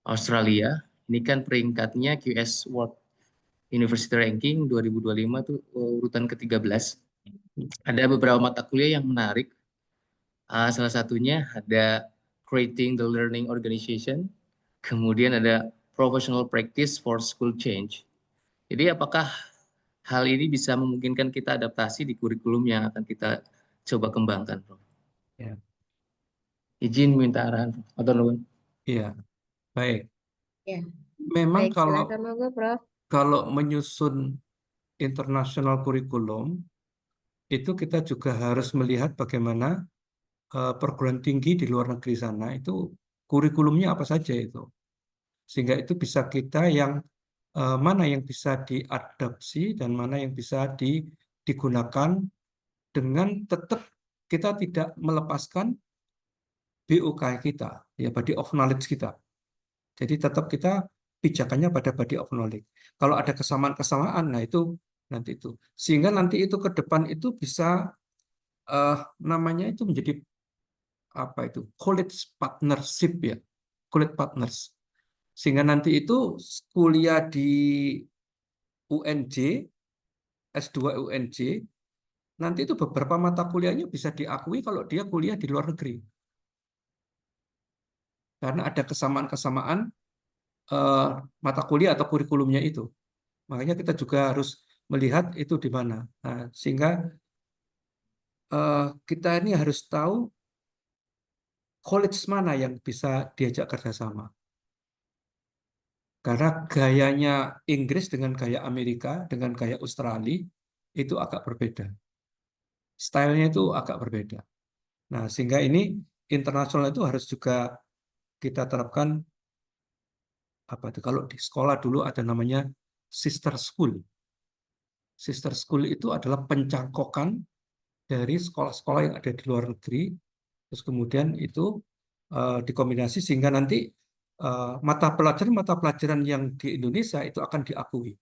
Australia. Ini kan peringkatnya QS World University Ranking 2025 tuh urutan ke-13. Ada beberapa mata kuliah yang menarik. Salah satunya ada Creating the Learning Organization, kemudian ada Professional Practice for School Change. Jadi apakah hal ini bisa memungkinkan kita adaptasi di kurikulum yang akan kita coba kembangkan, Prof? Ya. Izin minta arahan, atau nuwun. Iya, baik. Ya, Memang baik, silakan monggo, Prof. kalau menyusun international kurikulum itu kita juga harus melihat bagaimana perguruan tinggi di luar negeri sana itu kurikulumnya apa saja itu, sehingga itu bisa kita yang mana yang bisa diadopsi dan mana yang bisa digunakan dengan tetap kita tidak melepaskan BOK kita, ya body of knowledge kita. Jadi tetap kita pijakannya pada body of knowledge. Kalau ada kesamaan-kesamaan, nah itu nanti itu. Sehingga nanti itu ke depan itu bisa namanya itu menjadi apa itu? College partnership ya. College partners. Sehingga nanti itu kuliah di UNJ, S2 UNJ, nanti itu beberapa mata kuliahnya bisa diakui kalau dia kuliah di luar negeri. Karena ada kesamaan-kesamaan mata kuliah atau kurikulumnya itu. Makanya kita juga harus melihat itu di mana. Nah, sehingga kita ini harus tahu college mana yang bisa diajak kerjasama. Karena gayanya Inggris dengan gaya Amerika, dengan gaya Australia, itu agak berbeda. Stylenya itu agak berbeda. Nah, sehingga ini internasional itu harus juga kita terapkan apa itu? Kalau di sekolah dulu ada namanya sister school. Sister school itu adalah pencangkokan dari sekolah-sekolah yang ada di luar negeri, terus kemudian itu dikombinasi sehingga nanti mata pelajaran yang di Indonesia itu akan diakui.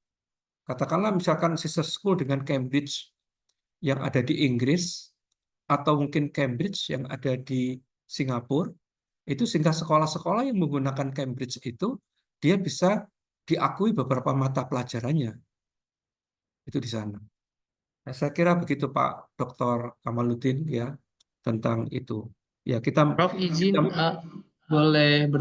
Katakanlah misalkan sister school dengan Cambridge yang ada di Inggris, atau mungkin Cambridge yang ada di Singapura, itu sehingga sekolah-sekolah yang menggunakan Cambridge itu, dia bisa diakui beberapa mata pelajarannya. Itu di sana. Nah, saya kira begitu Pak Dr. Kamaluddin ya tentang itu. Ya kita, Prof, izin boleh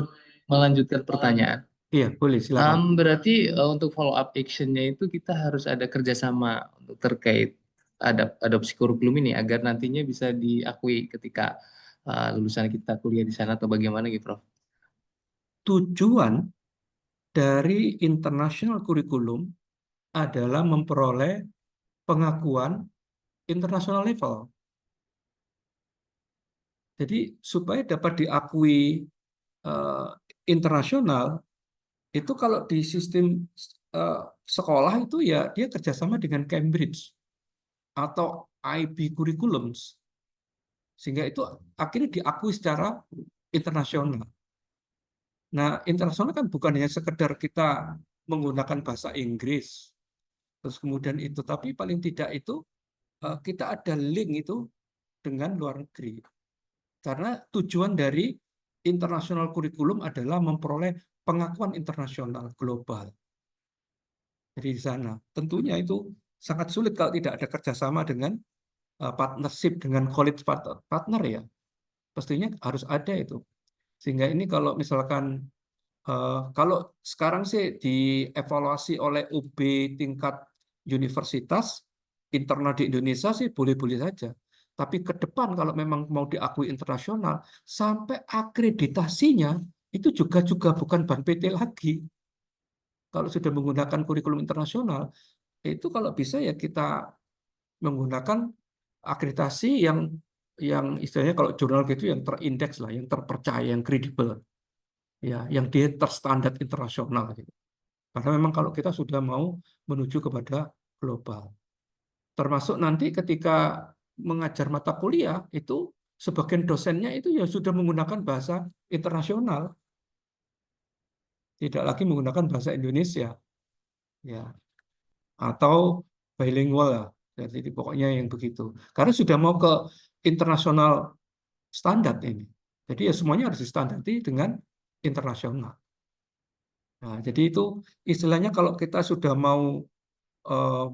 melanjutkan pertanyaan. iya boleh silakan. Berarti untuk follow up actionnya itu kita harus ada kerjasama untuk terkait adopsi kurikulum ini agar nantinya bisa diakui ketika lulusan kita kuliah di sana atau bagaimana gitu, Prof? Tujuan dari international curriculum adalah memperoleh pengakuan international level. Jadi supaya dapat diakui internasional, itu kalau di sistem sekolah itu ya dia kerjasama dengan Cambridge atau IB Curriculums, sehingga itu akhirnya diakui secara internasional. Nah, internasional kan bukan hanya sekedar kita menggunakan bahasa Inggris, terus kemudian itu, tapi paling tidak itu kita ada link itu dengan luar negeri. Karena tujuan dari international curriculum adalah memperoleh pengakuan internasional global. Jadi di sana, tentunya itu sangat sulit kalau tidak ada kerjasama dengan partnership dengan college partner ya. Pastinya harus ada itu. Sehingga ini kalau misalkan kalau sekarang sih dievaluasi oleh UB tingkat universitas internal di Indonesia sih boleh-boleh saja. Tapi ke depan kalau memang mau diakui internasional, sampai akreditasinya itu juga bukan Ban PT lagi. Kalau sudah menggunakan kurikulum internasional, itu kalau bisa ya kita menggunakan akreditasi yang istilahnya kalau jurnal gitu yang terindeks lah, yang terpercaya, yang kredibel, ya, yang dia terstandar internasional gitu. Karena memang kalau kita sudah mau menuju kepada global, termasuk nanti ketika mengajar mata kuliah itu sebagian dosennya itu ya sudah menggunakan bahasa internasional, tidak lagi menggunakan bahasa Indonesia, ya, atau bilingual lah. Jadi pokoknya yang begitu. Karena sudah mau ke internasional standar ini. Jadi ya semuanya harus disandari dengan internasional. Nah, jadi itu istilahnya kalau kita sudah mau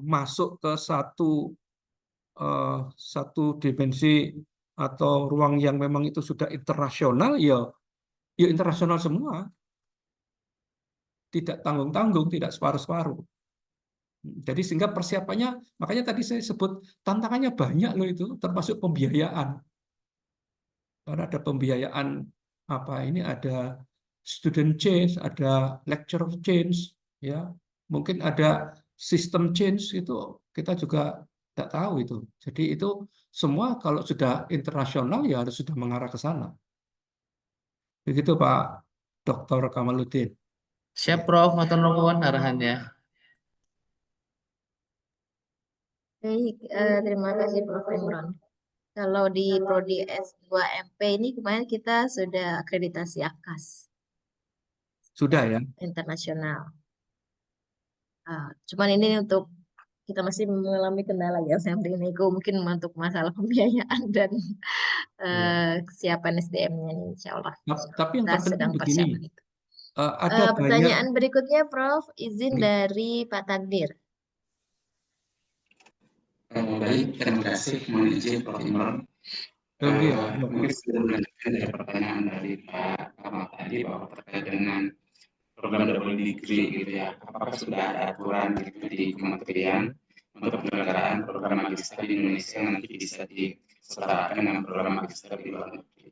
masuk ke satu dimensi atau ruang yang memang itu sudah internasional, ya internasional semua, tidak tanggung-tanggung, tidak separuh-separuh. Jadi sehingga persiapannya, makanya tadi saya sebut tantangannya banyak loh itu, termasuk pembiayaan. Karena ada pembiayaan ini ada student change, ada lecture change, ya mungkin ada sistem change itu kita juga tidak tahu itu. Jadi itu semua kalau sudah internasional ya harus sudah mengarah ke sana. Begitu Pak Dr. Kamaluddin. Siap, Ya. Prof. Matur nuwun arahannya. Baik, terima kasih Prof. Imron. Kalau di Prodi S2 MP ini kemarin kita sudah akreditasi AKAS Sudah ya. internasional. Cuman ini untuk kita masih mengalami kendala ya sampai ini mungkin untuk masalah pembiayaan dan Ya. kesiapan SDM-nya ini Insya Allah. Tapi yang Kita terpenting sedang begini, persiapan itu. ada banyak. Pertanyaan berikutnya Prof, izin Ini. dari Pak Takdir. Baik, terima kasih. Mohon izin Prof. Imron. Iya. Mungkin saya melanjutkan dari pertanyaan dari Pak Kamal tadi bahwa terkait dengan program double degree gitu ya. Apakah sudah ada aturan gitu di kementerian untuk penyelenggaraan program magister di Indonesia yang nanti bisa disetarakan dengan program magister di luar negeri?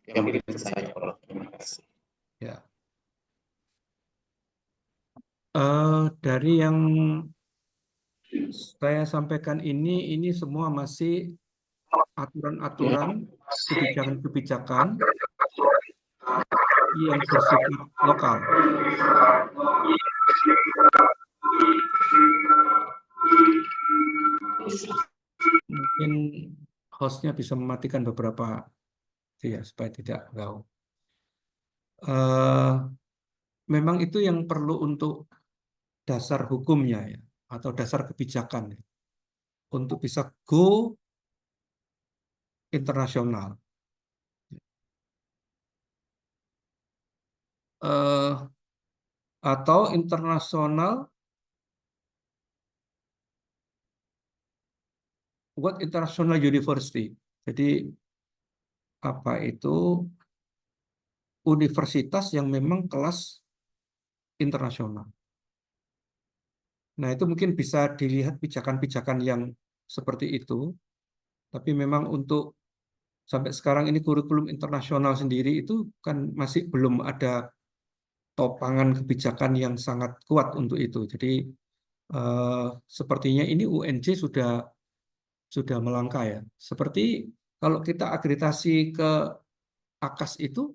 Ya mungkin itu saja Prof. Terima kasih. Ya. Dari yang saya sampaikan ini semua masih aturan-aturan, kebijakan-kebijakan yang bersifat lokal. Mungkin hostnya bisa mematikan beberapa ya supaya tidak ganggu. Memang itu yang perlu untuk dasar hukumnya ya, atau dasar kebijakan ya, untuk bisa go internasional. Atau internasional, what international university. Jadi apa itu universitas yang memang kelas internasional. Nah, itu mungkin bisa dilihat pijakan-pijakan yang seperti itu. Tapi memang untuk sampai sekarang ini kurikulum internasional sendiri itu kan masih belum ada topangan kebijakan yang sangat kuat untuk itu. Jadi sepertinya ini UNJ sudah melangkah ya. Seperti kalau kita akreditasi ke AKAS itu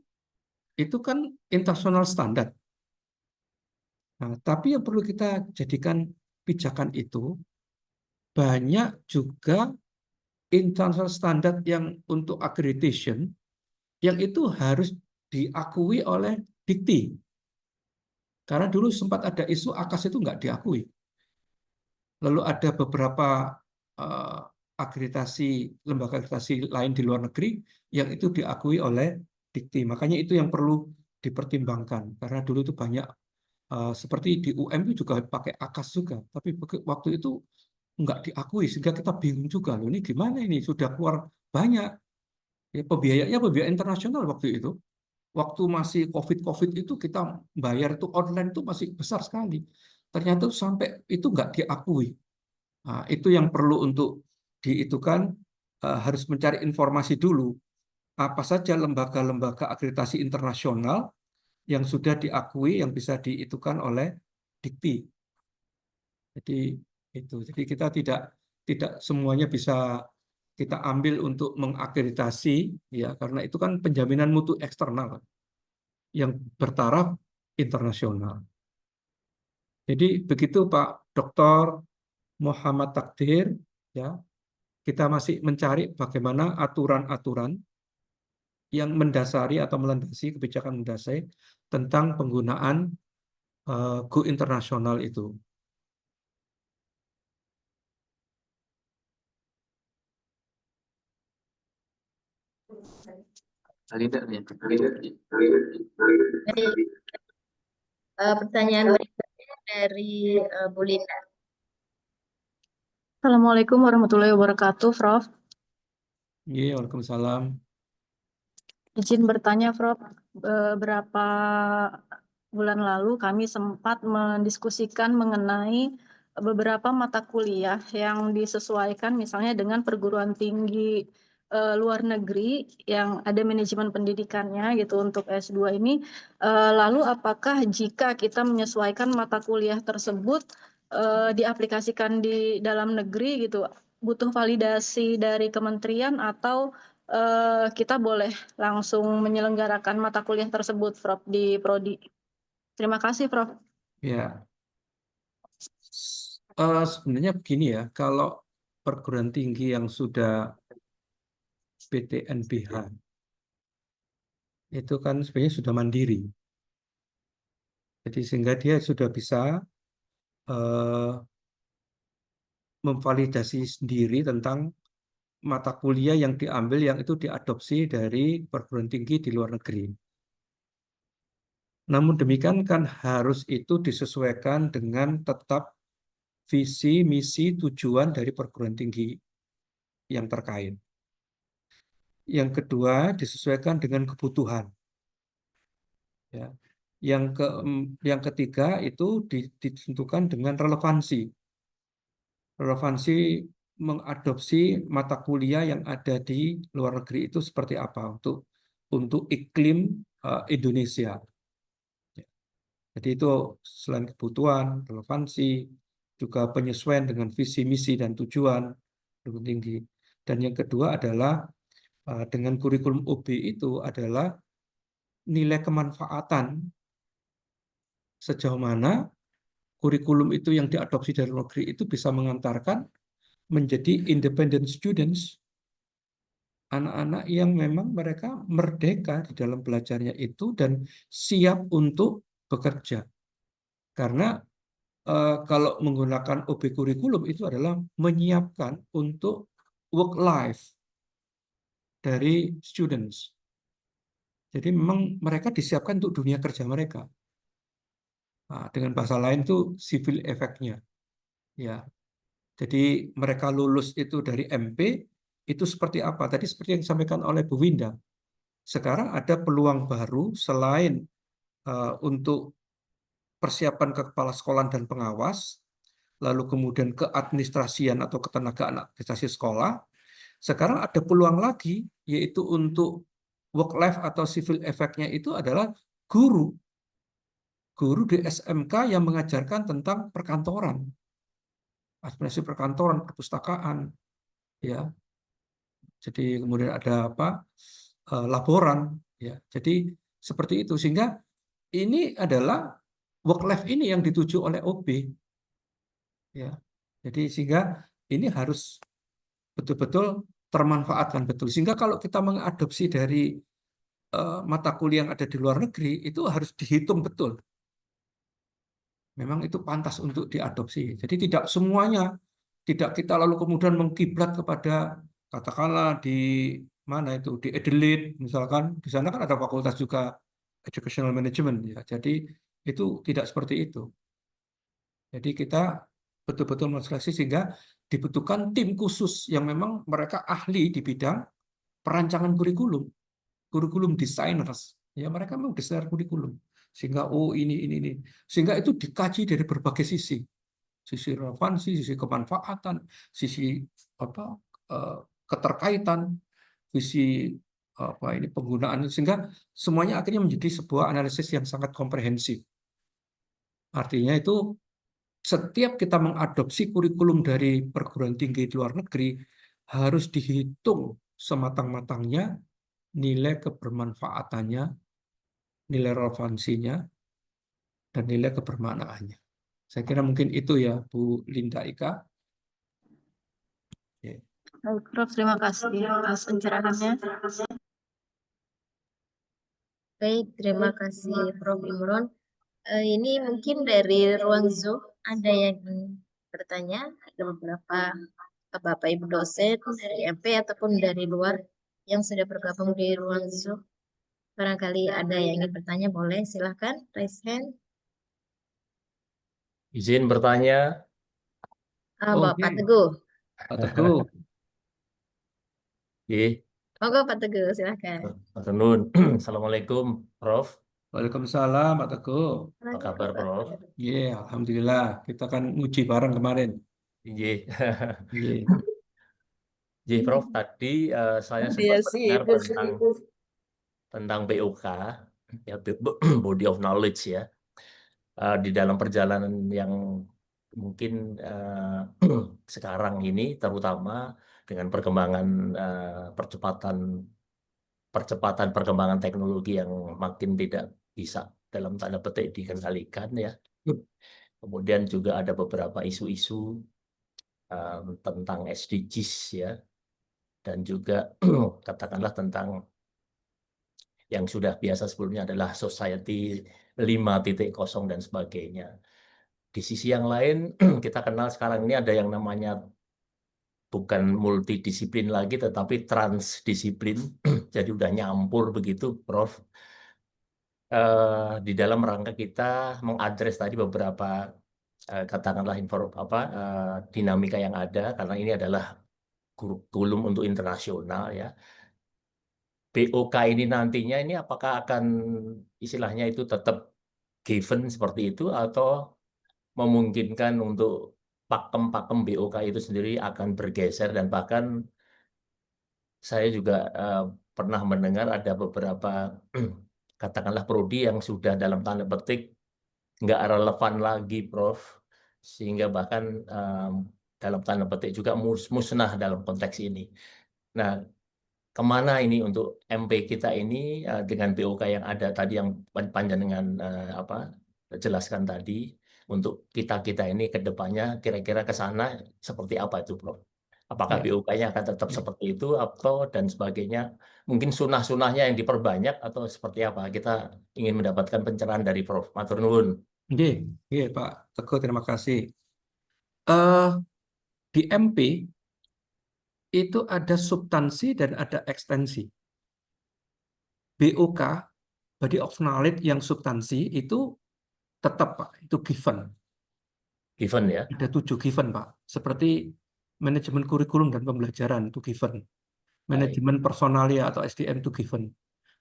kan internasional standar. Nah, tapi yang perlu kita jadikan pijakan itu banyak juga international standard yang untuk accreditation yang itu harus diakui oleh Dikti. Karena dulu sempat ada isu AKAS itu nggak diakui. Lalu ada beberapa uh, lembaga akreditasi lain di luar negeri yang itu diakui oleh Dikti. Makanya itu yang perlu dipertimbangkan. Karena dulu itu banyak seperti di UM itu juga pakai AKAS juga. Tapi waktu itu nggak diakui sehingga kita bingung juga loh ini gimana ini sudah keluar banyak ya pembiayaan internasional waktu itu. Waktu masih COVID itu kita bayar itu online itu masih besar sekali. Ternyata sampai itu nggak diakui. Nah, itu yang perlu untuk diitukan harus mencari informasi dulu apa saja lembaga-lembaga akreditasi internasional yang sudah diakui yang bisa diitukan oleh Dikti. Jadi itu. Jadi kita tidak semuanya bisa kita ambil untuk mengakreditasi ya karena itu kan penjaminan mutu eksternal yang bertaraf internasional. Jadi begitu Pak Dr. Muhammad Takdir ya. Kita masih mencari bagaimana aturan-aturan yang mendasari atau melandasi kebijakan mendasari tentang penggunaan go internasional itu. Tidak ya. Baik, pertanyaan berikutnya dari Bu Linda. Assalamualaikum warahmatullahi wabarakatuh, Prof. Iya, waalaikumsalam. Izin bertanya, Prof. Beberapa bulan lalu kami sempat mendiskusikan mengenai beberapa mata kuliah yang disesuaikan misalnya dengan perguruan tinggi luar negeri yang ada manajemen pendidikannya gitu untuk S2 ini. Lalu apakah jika kita menyesuaikan mata kuliah tersebut diaplikasikan di dalam negeri gitu, butuh validasi dari kementerian atau kita boleh langsung menyelenggarakan mata kuliah tersebut, Prof, di Prodi. Terima kasih, Prof. Ya, sebenarnya begini ya, kalau perguruan tinggi yang sudah PTNBH itu kan sebenarnya sudah mandiri. Jadi sehingga dia sudah bisa eh, memvalidasi sendiri tentang mata kuliah yang diambil yang itu diadopsi dari perguruan tinggi di luar negeri. Namun demikian kan harus itu disesuaikan dengan tetap visi, misi, tujuan dari perguruan tinggi yang terkait. Yang kedua, disesuaikan dengan kebutuhan. Ya. Yang ketiga itu ditentukan dengan relevansi. Relevansi mengadopsi mata kuliah yang ada di luar negeri itu seperti apa untuk iklim Indonesia. Jadi itu selain kebutuhan, relevansi, juga penyesuaian dengan visi, misi, dan tujuan lebih tinggi. Dan yang kedua adalah dengan kurikulum OB itu adalah nilai kemanfaatan sejauh mana kurikulum itu yang diadopsi dari luar negeri itu bisa mengantarkan menjadi independent students, anak-anak yang memang mereka merdeka di dalam belajarnya itu dan siap untuk bekerja. Karena kalau menggunakan OB kurikulum itu adalah menyiapkan untuk work life dari students. Jadi memang mereka disiapkan untuk dunia kerja mereka. Nah, dengan bahasa lain itu civil effect-nya. Ya, jadi mereka lulus itu dari MP itu seperti apa? Tadi seperti yang disampaikan oleh Bu Winda. Sekarang ada peluang baru selain untuk persiapan ke kepala sekolah dan pengawas, lalu kemudian keadministrasian atau ketenagaan administrasi sekolah. Sekarang ada peluang lagi, yaitu untuk work life atau civil effect-nya itu adalah guru. Guru di SMK yang mengajarkan tentang perkantoran, administrasi perkantoran, perpustakaan, ya. Jadi kemudian ada apa? Laporan, ya. Jadi seperti itu sehingga ini adalah work life ini yang dituju oleh OB, ya. Jadi sehingga ini harus betul-betul termanfaatkan betul. Sehingga kalau kita mengadopsi dari mata kuliah yang ada di luar negeri itu harus dihitung betul. Memang itu pantas untuk diadopsi. Jadi tidak semuanya, tidak kita lalu kemudian mengkiblat kepada katakanlah di mana itu di Adelaide misalkan, di sana kan ada fakultas juga educational management ya. Jadi itu tidak seperti itu. Jadi kita betul-betul menseleksi sehingga dibutuhkan tim khusus yang memang mereka ahli di bidang perancangan kurikulum designers. Ya mereka memang desainer kurikulum. Sehingga ini. Sehingga itu dikaji dari berbagai sisi. Sisi relevansi, sisi kemanfaatan, sisi apa keterkaitan, visi apa ini penggunaan sehingga semuanya akhirnya menjadi sebuah analisis yang sangat komprehensif. Artinya itu setiap kita mengadopsi kurikulum dari perguruan tinggi di luar negeri harus dihitung sematang-matangnya nilai kebermanfaatannya, nilai relevansinya, dan nilai kebermaknaannya. Saya kira mungkin itu ya Bu Linda Ika. Baik, Prof, terima kasih atas pencerahannya. Baik, terima kasih Prof. Imron. Ini mungkin dari ruang Zoom ada yang bertanya, ada beberapa Bapak Ibu dosen dari MP ataupun dari luar. yang sudah bergabung di ruang Zoom. Barangkali ada yang ingin bertanya, boleh silahkan raise hand. Izin bertanya. Bapak Oke, Teguh. Pak Teguh. Nggih, Monggo Pak Teguh, silahkan. matur nuwun. Assalamualaikum, Prof. Waalaikumsalam, Pak Teguh. Apa kabar, Prof? Iya, alhamdulillah. Kita kan nguji bareng kemarin. Nggih. Iya. Nggih, Prof. Tadi saya sempat mendengar tentang BOK, ya body of knowledge ya. Di dalam perjalanan yang mungkin sekarang ini, terutama dengan perkembangan percepatan perkembangan teknologi yang makin tidak bisa dalam tanda petik dikendalikan ya. Kemudian juga ada beberapa isu-isu tentang SDGs ya, dan juga katakanlah tentang yang sudah biasa sebelumnya adalah Society 5.0 dan sebagainya. Di sisi yang lain, kita kenal sekarang ini ada yang namanya bukan multidisiplin lagi, tetapi transdisiplin. Jadi udah nyampur begitu, Prof. Di dalam rangka kita mengadres tadi beberapa katakanlah dinamika yang ada, karena ini adalah kurikulum untuk internasional ya. BOK ini nantinya ini apakah akan istilahnya itu tetap given seperti itu, atau memungkinkan untuk pakem-pakem BOK itu sendiri akan bergeser, dan bahkan saya juga pernah mendengar ada beberapa katakanlah prodi yang sudah dalam tanda petik nggak relevan lagi, Prof. Sehingga bahkan dalam tanda petik juga musnah dalam konteks ini. Nah, kemana ini untuk MP kita ini dengan BOK yang ada tadi yang panjenengan jelaskan tadi, untuk kita ini ke depannya kira-kira ke sana seperti apa itu, Prof? Apakah Ya. BOK-nya akan tetap seperti itu atau dan sebagainya? Mungkin sunah-sunahnya yang diperbanyak atau seperti apa? Kita ingin mendapatkan pencerahan dari Prof. Matur nuwun. Iya, Pak Teguh, terima kasih. Di MP itu ada substansi dan ada ekstensi. BOK, Body of Knowledge yang substansi itu tetap, Pak, itu given. Given ya. Ada 7 given, Pak. Seperti manajemen kurikulum dan pembelajaran itu given. Manajemen personalia atau SDM itu given.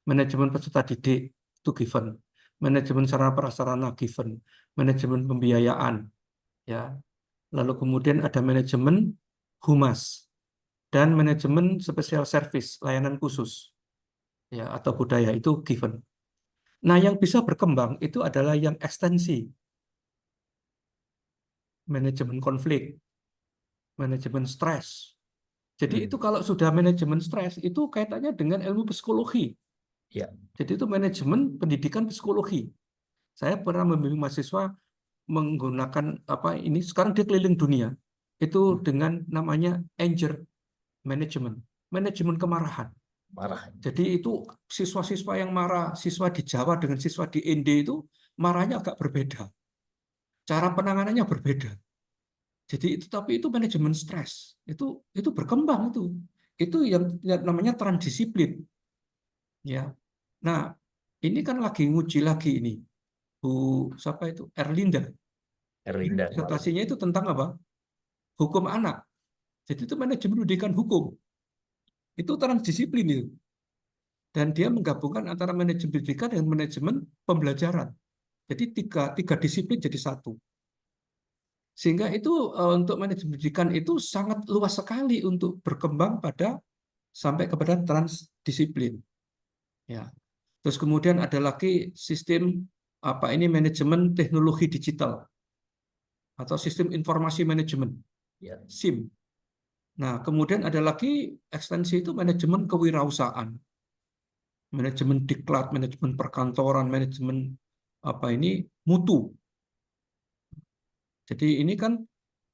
Manajemen peserta didik itu given. Manajemen sarana prasarana given. Manajemen pembiayaan, ya. Lalu kemudian ada manajemen humas dan manajemen special service, layanan khusus, ya, atau budaya itu given. Nah, yang bisa berkembang itu adalah yang ekstensi, manajemen konflik, manajemen stres. Jadi itu kalau sudah manajemen stres itu kaitannya dengan ilmu psikologi. Ya. Jadi itu manajemen pendidikan psikologi. Saya pernah membimbing mahasiswa menggunakan ini, sekarang dia keliling dunia itu dengan namanya anger management, manajemen kemarahan. Marah. Jadi itu siswa-siswa yang marah, siswa di Jawa dengan siswa di Inde itu marahnya agak berbeda, cara penanganannya berbeda. Jadi tapi itu manajemen stres, itu berkembang, itu yang namanya transdisiplin, ya. Nah, ini kan lagi nguji lagi ini, Bu siapa itu, Erlinda. Disertasinya itu tentang apa? Hukum anak. Jadi itu manajemen pendidikan hukum. Itu transdisiplin itu. Dan dia menggabungkan antara manajemen pendidikan dan manajemen pembelajaran. Jadi tiga disiplin jadi satu. Sehingga itu untuk manajemen pendidikan itu sangat luas sekali untuk berkembang sampai kepada transdisiplin. Ya. Terus kemudian ada lagi sistem manajemen teknologi digital atau sistem informasi manajemen, SIM. Nah, kemudian ada lagi ekstensi itu manajemen kewirausahaan, manajemen diklat, manajemen perkantoran, manajemen mutu. Jadi ini kan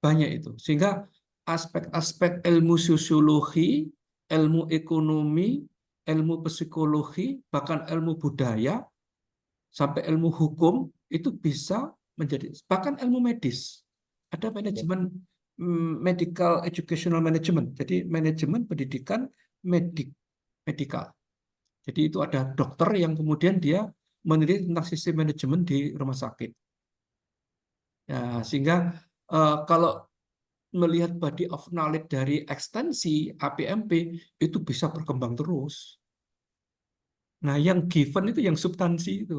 banyak itu. Sehingga aspek-aspek ilmu sosiologi, ilmu ekonomi, ilmu psikologi, bahkan ilmu budaya, sampai ilmu hukum itu bisa menjadi, bahkan ilmu medis. Ada manajemen medical educational management, jadi manajemen pendidikan medik medikal. Jadi itu ada dokter yang kemudian dia meneliti tentang sistem manajemen di rumah sakit. Ya, sehingga kalau melihat body of knowledge dari ekstensi APMP itu bisa berkembang terus. Nah, yang given itu yang substansi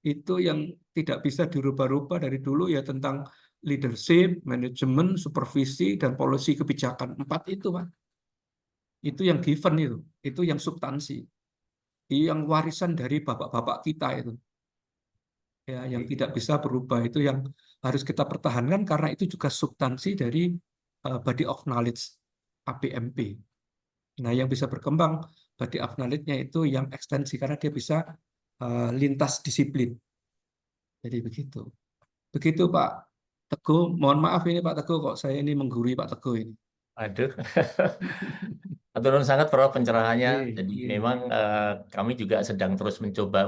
itu yang tidak bisa dirubah-rubah dari dulu ya, tentang leadership, manajemen, supervisi, dan policy kebijakan. 4 itu, Pak. Itu yang given itu yang substansi, yang warisan dari bapak-bapak kita itu. Ya, yang tidak bisa berubah itu yang harus kita pertahankan karena itu juga substansi dari body of knowledge APMP. Nah, yang bisa berkembang body of knowledge-nya itu yang ekstensi karena dia bisa lintas disiplin. Jadi begitu. Begitu Pak Teguh. Mohon maaf ini Pak Teguh kok saya ini menggurui Pak Teguh ini. Aduh, atur nuhun sangat Prof pencerahannya. Iya, Jadi iya. memang kami juga sedang terus mencoba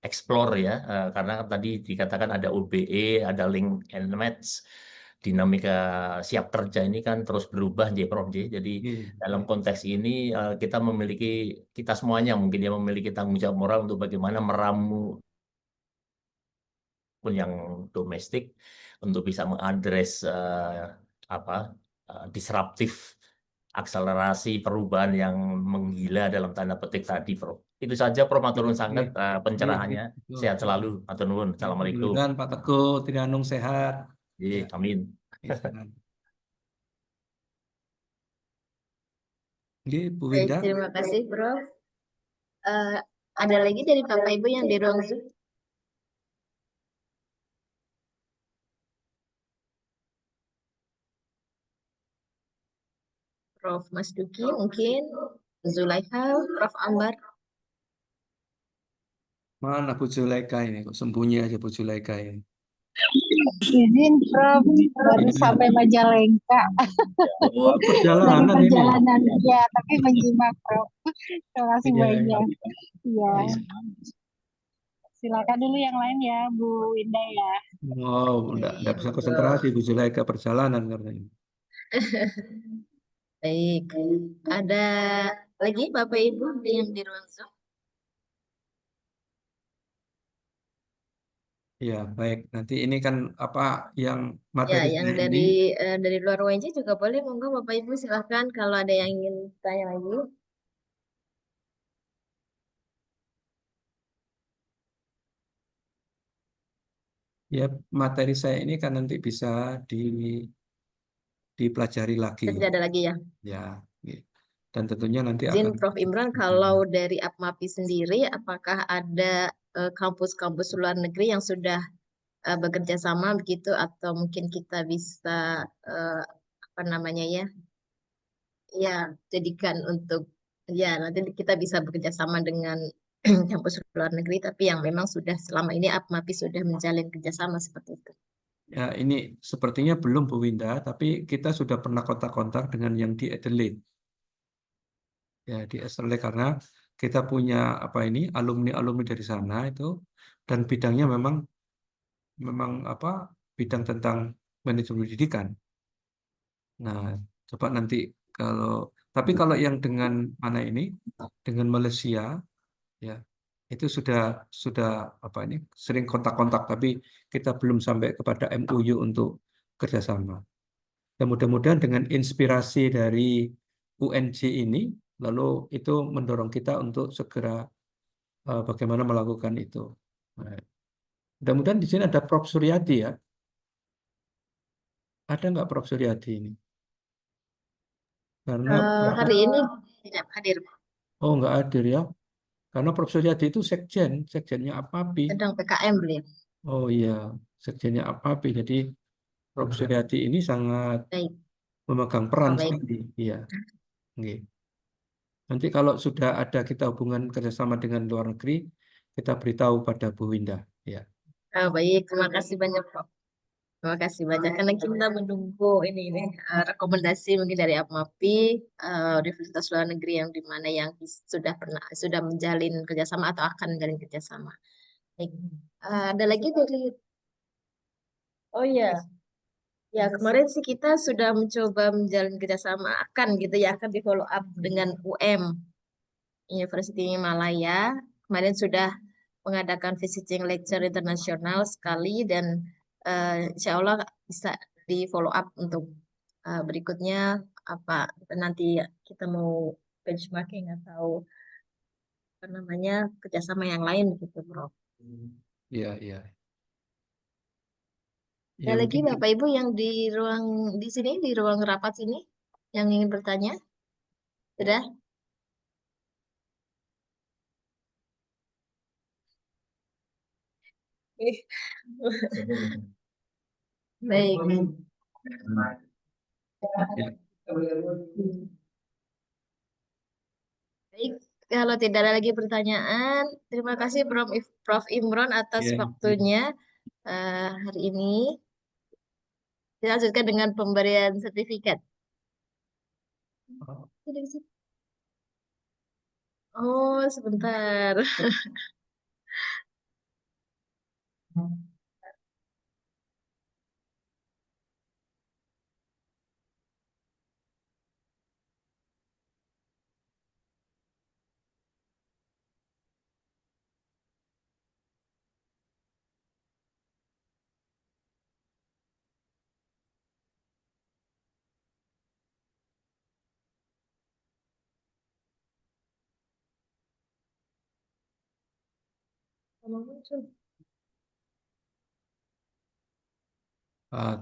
explore ya, karena tadi dikatakan ada OBE, ada link and match, dinamika siap kerja ini kan terus berubah J Prof J. Jadi Iya, dalam iya. konteks ini kita semuanya mungkin ya memiliki tanggung jawab moral untuk bagaimana meramu pun yang domestik untuk bisa mengadres disruptif akselerasi perubahan yang menggila dalam tanda petik tadi, Prof. Itu saja, Prof. Matur nuwun sangat Iya, pencerahannya. betul. Sehat selalu. Matur nuwun. Ya, Assalamualaikum. mudah-mudahan Pak Teguh Trianung sehat. Iya, Ya, amin. sehat. Oke, Bu Baik, Winda. terima kasih, Prof. Ada lagi dari Bapak Ibu yang di ruang Zoom? Prof. Mas Duki mungkin, Zulaikha, Prof. Ambar. Mana Bu Zulaika ini? Kok sembunyi aja Bu Zulaika ini? Izin Prof, baru Iya. sampai Majalengka. Oh, Lagi perjalanan ini. perjalanan ya, tapi menyimak Prof. Terima kasih Iya, banyak. Ya, iya. silakan dulu yang lain ya, Bu Indah ya. Wow, enggak bisa konsentrasi Bu Zulaika perjalanan karena ini. Baik, ada lagi Bapak Ibu yang di ruang Zoom? Ya, baik. Nanti ini kan apa yang Ya, materi yang saya ini dari luar WNJ juga boleh, monggo Bapak Ibu silahkan kalau ada yang ingin tanya lagi. ya materi saya ini kan nanti bisa dipelajari lagi. Tidak ada lagi ya. Ya, gitu. Dan tentunya nanti Izin akan Prof. Imran, kalau dari APMAPI sendiri, apakah ada kampus-kampus luar negeri yang sudah bekerja sama begitu, atau mungkin kita bisa apa namanya ya jadikan untuk nanti kita bisa bekerja sama dengan kampus luar negeri, tapi yang memang sudah selama ini APMAPI sudah menjalin kerjasama seperti itu. Ya, ini sepertinya belum Bu Winda, tapi kita sudah pernah kontak-kontak dengan yang di Adelaide. Ya, di Adelaide karena kita punya alumni-alumni dari sana itu, dan bidangnya memang bidang tentang manajemen pendidikan. Nah, coba nanti tapi kalau yang dengan mana ini, dengan Malaysia, ya itu sudah sering kontak-kontak, tapi kita belum sampai kepada MOU untuk kerjasama. Dan mudah-mudahan dengan inspirasi dari UNJ ini, lalu itu mendorong kita untuk segera bagaimana melakukan itu. Nah, mudah-mudahan di sini ada Prof. Suryadi ya. Ada nggak Prof. Suryadi ini? Karena Hari ini tidak hadir, oh nggak hadir ya. Karena Prof. Suryadi itu sekjennya APMAPI. sedang PKM beliau. Oh iya, sekjennya APMAPI. Jadi Prof. Suryadi ini sangat Baik, memegang peran baik. sekali. Iya. Oke. Nanti kalau sudah ada kita hubungan kerjasama dengan luar negeri, kita beritahu pada Bu Winda. Ya. Baik, terima kasih banyak Prof. Terima kasih banyak karena kita menunggu ini rekomendasi mungkin dari APMAPI, Universitas Luar Negeri yang di mana yang sudah menjalin kerjasama atau akan menjalin kerjasama. Baik. Ada lagi dari Oh iya, Ya, kemarin sih kita sudah mencoba menjalin kerjasama gitu ya, akan di follow up dengan UM, University Malaya. Kemarin sudah mengadakan visiting lecture internasional sekali dan insya Allah bisa di follow up untuk berikutnya apa nanti kita mau benchmarking atau apa namanya kerjasama yang lain gitu, Bro. Iya, iya. Ada Ya lagi mungkin Bapak Ibu yang di sini di ruang rapat sini yang ingin bertanya? Sudah? Baik. ya. Baik, kalau tidak ada lagi pertanyaan, terima kasih Prof. Imron atas Ya, waktunya hari ini. Kita lanjutkan dengan pemberian sertifikat. Oh, sebentar.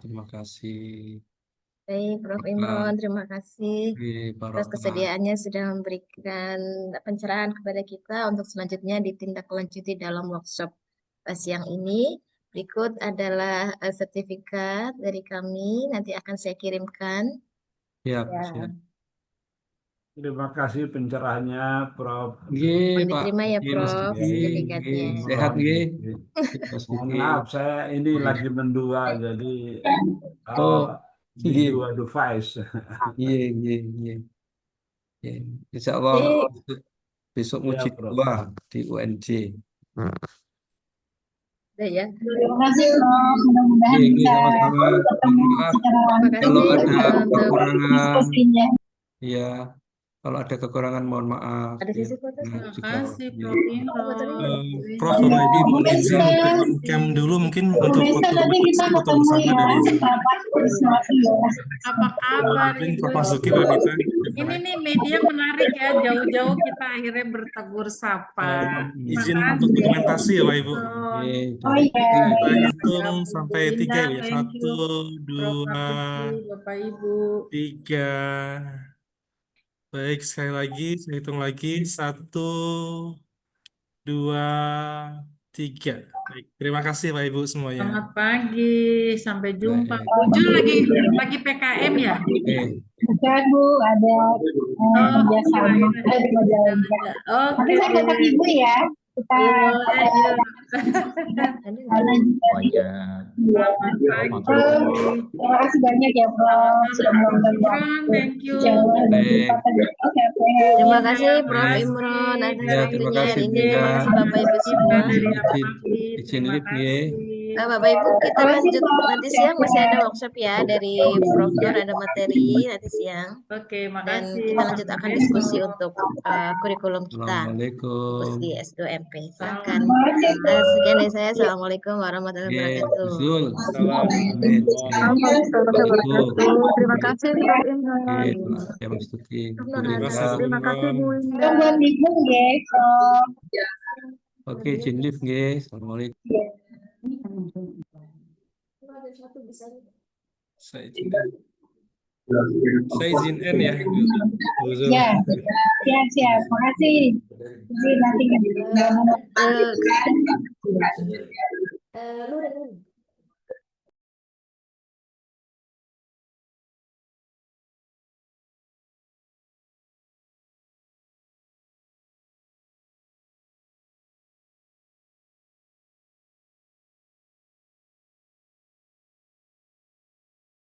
Terima kasih. Baik, Prof. Imron, terima kasih atas Barokah. kesediaannya sudah memberikan pencerahan kepada kita untuk selanjutnya ditindaklanjuti dalam workshop siang ini. Berikut adalah sertifikat dari kami, nanti akan saya kirimkan. Ya, Ya. siap. Terima kasih pencerahannya, Prof. Mohon Pak. diterima ya, Nggih, Mas Prof, Duki. sertifikatnya. Nggih, sehat nggih. Mas Mohon Duki. maaf, saya ini Nggih. lagi mendua, jadi Oh, di nggih. dua device. Iya, iya, iya. Iya. Insya Allah Baik. besok Ya, uji Prof. dua di UNJ. Udah ya. Terima kasih, Prof. Mudah-mudahan Iya, iya, bisa sama-sama. ketemu Maaf secara Terima langsung kalau kasih ada untuk kekurangan. diskusinya. Iya, kalau ada kekurangan mohon maaf. ada Ya. sisi foto. Nah, Terima juga kasih, ya. Prof. Imron. Prof, Bapak Ibu mohon izin untuk on-cam dulu mungkin untuk Bisa waktu nanti kita foto ketemu bersama ya, dari Zoom. rapat koordinasi ya. Apa kabar, Mungkin Ibu? Prof Masuki, Mbak Mita. Ini nih media menarik ya, jauh-jauh kita akhirnya bertegur sapa. Terima Izin kasih. untuk dokumentasi ya Pak Ibu. Iya, Oh iya, Kita baik. hitung sampai 3 ya. Thank you. 1, Prof. 2, Masuki, Bapak Ibu. 3. Baik, sekali lagi saya hitung lagi. 1, 2, 3. Baik, terima kasih Pak Ibu semuanya. Selamat pagi, sampai jumpa. Baik. Ujul lagi PKM ya? Ada Bu, ada kerjasama di Majalengka. Nanti saya kontak Ibu ya. Kita terima kasih banyak ya Prof. Sudah meluangkan waktu. Thank you. Terima kasih Prof. Imron atas Ya, terima waktunya kasih hari ini. Bunda. Terima kasih Bapak Ibu semua. Izin lift ya. Bapak Ibu kita lanjut nanti siang masih ada workshop ya dari Prof. Nur, ada materi nanti siang. Oke, Dan makasih. kita lanjutkan diskusi untuk kurikulum kita Assalamualaikum. di S2MP. Silakan. Sekian dari saya. Assalamualaikum warahmatullahi wabarakatuh. Zul. Amin. Terima kasih Prof. Imron. Ya, Mas Tuki. Terima kasih Bu Indah. Buat bingung ya, Prof. Oke, izin lift nggih. Assalamualaikum. Saya izin N ya. Bu Zul. Ya, siap. Makasih. Nanti Lu